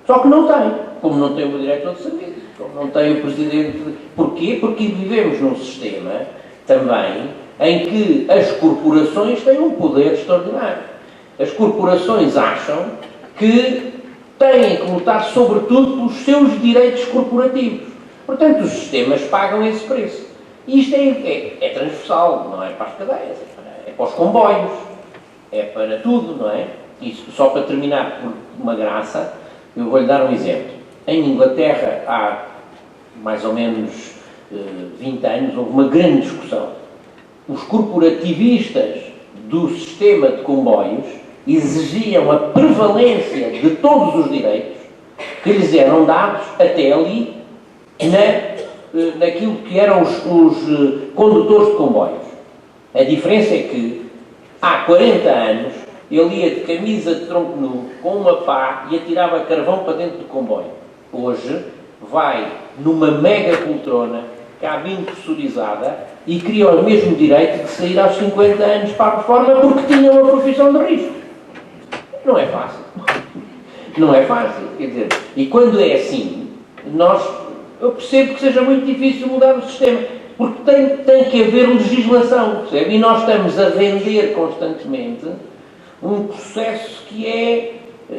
Só que não tem. Como não tem o diretor de serviço, como não tem o presidente. Porquê? Porque vivemos num sistema também em que as corporações têm um poder extraordinário. As corporações acham que têm que lutar sobretudo pelos seus direitos corporativos. Portanto, os sistemas pagam esse preço. E isto é transversal, não é para as cadeias, é para os comboios, é para tudo, não é? Isso, só para terminar por uma graça, eu vou-lhe dar um exemplo. Em Inglaterra, há mais ou menos 20 anos, houve uma grande discussão. Os corporativistas do sistema de comboios exigiam a prevalência de todos os direitos que lhes eram dados até ali na naquilo que eram os condutores de comboios. A diferença é que há 40 anos ele ia de camisa de tronco nu, com uma pá e atirava carvão para dentro do comboio. Hoje vai numa mega poltrona, cabine pressurizada, e cria o mesmo direito de sair aos 50 anos para a reforma porque tinha uma profissão de risco. Não é fácil. Não é fácil. Quer dizer, e quando é assim, eu percebo que seja muito difícil mudar o sistema, porque tem que haver legislação, percebe? E nós estamos a vender constantemente um processo que é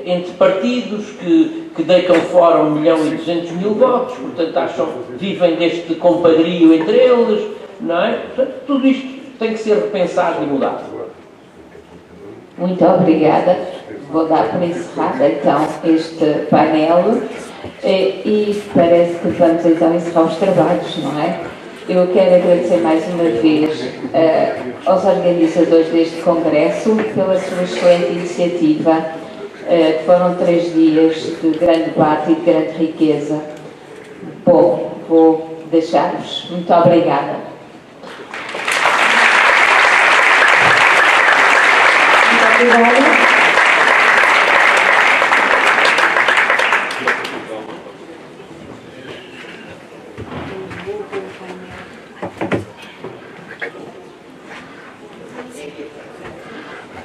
entre partidos que deitam fora 1.200.000 votos, portanto vivem deste compadrio entre eles, não é? Portanto, tudo isto tem que ser repensado e mudado. Muito obrigada. Vou dar por encerrado então este painel e parece que vamos então encerrar os trabalhos, não é? Eu quero agradecer mais uma vez aos organizadores deste congresso pela sua excelente iniciativa. Foram 3 dias de grande debate e de grande riqueza. Bom, vou deixar-vos. Muito obrigada. Muito obrigada.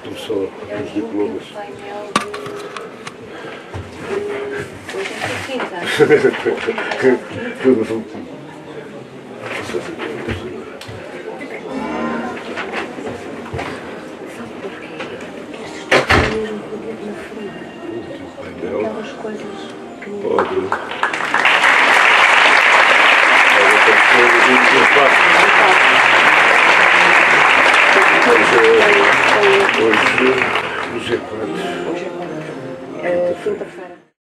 Começou os diplomas. Tudo junto. Hoje é quinta-feira.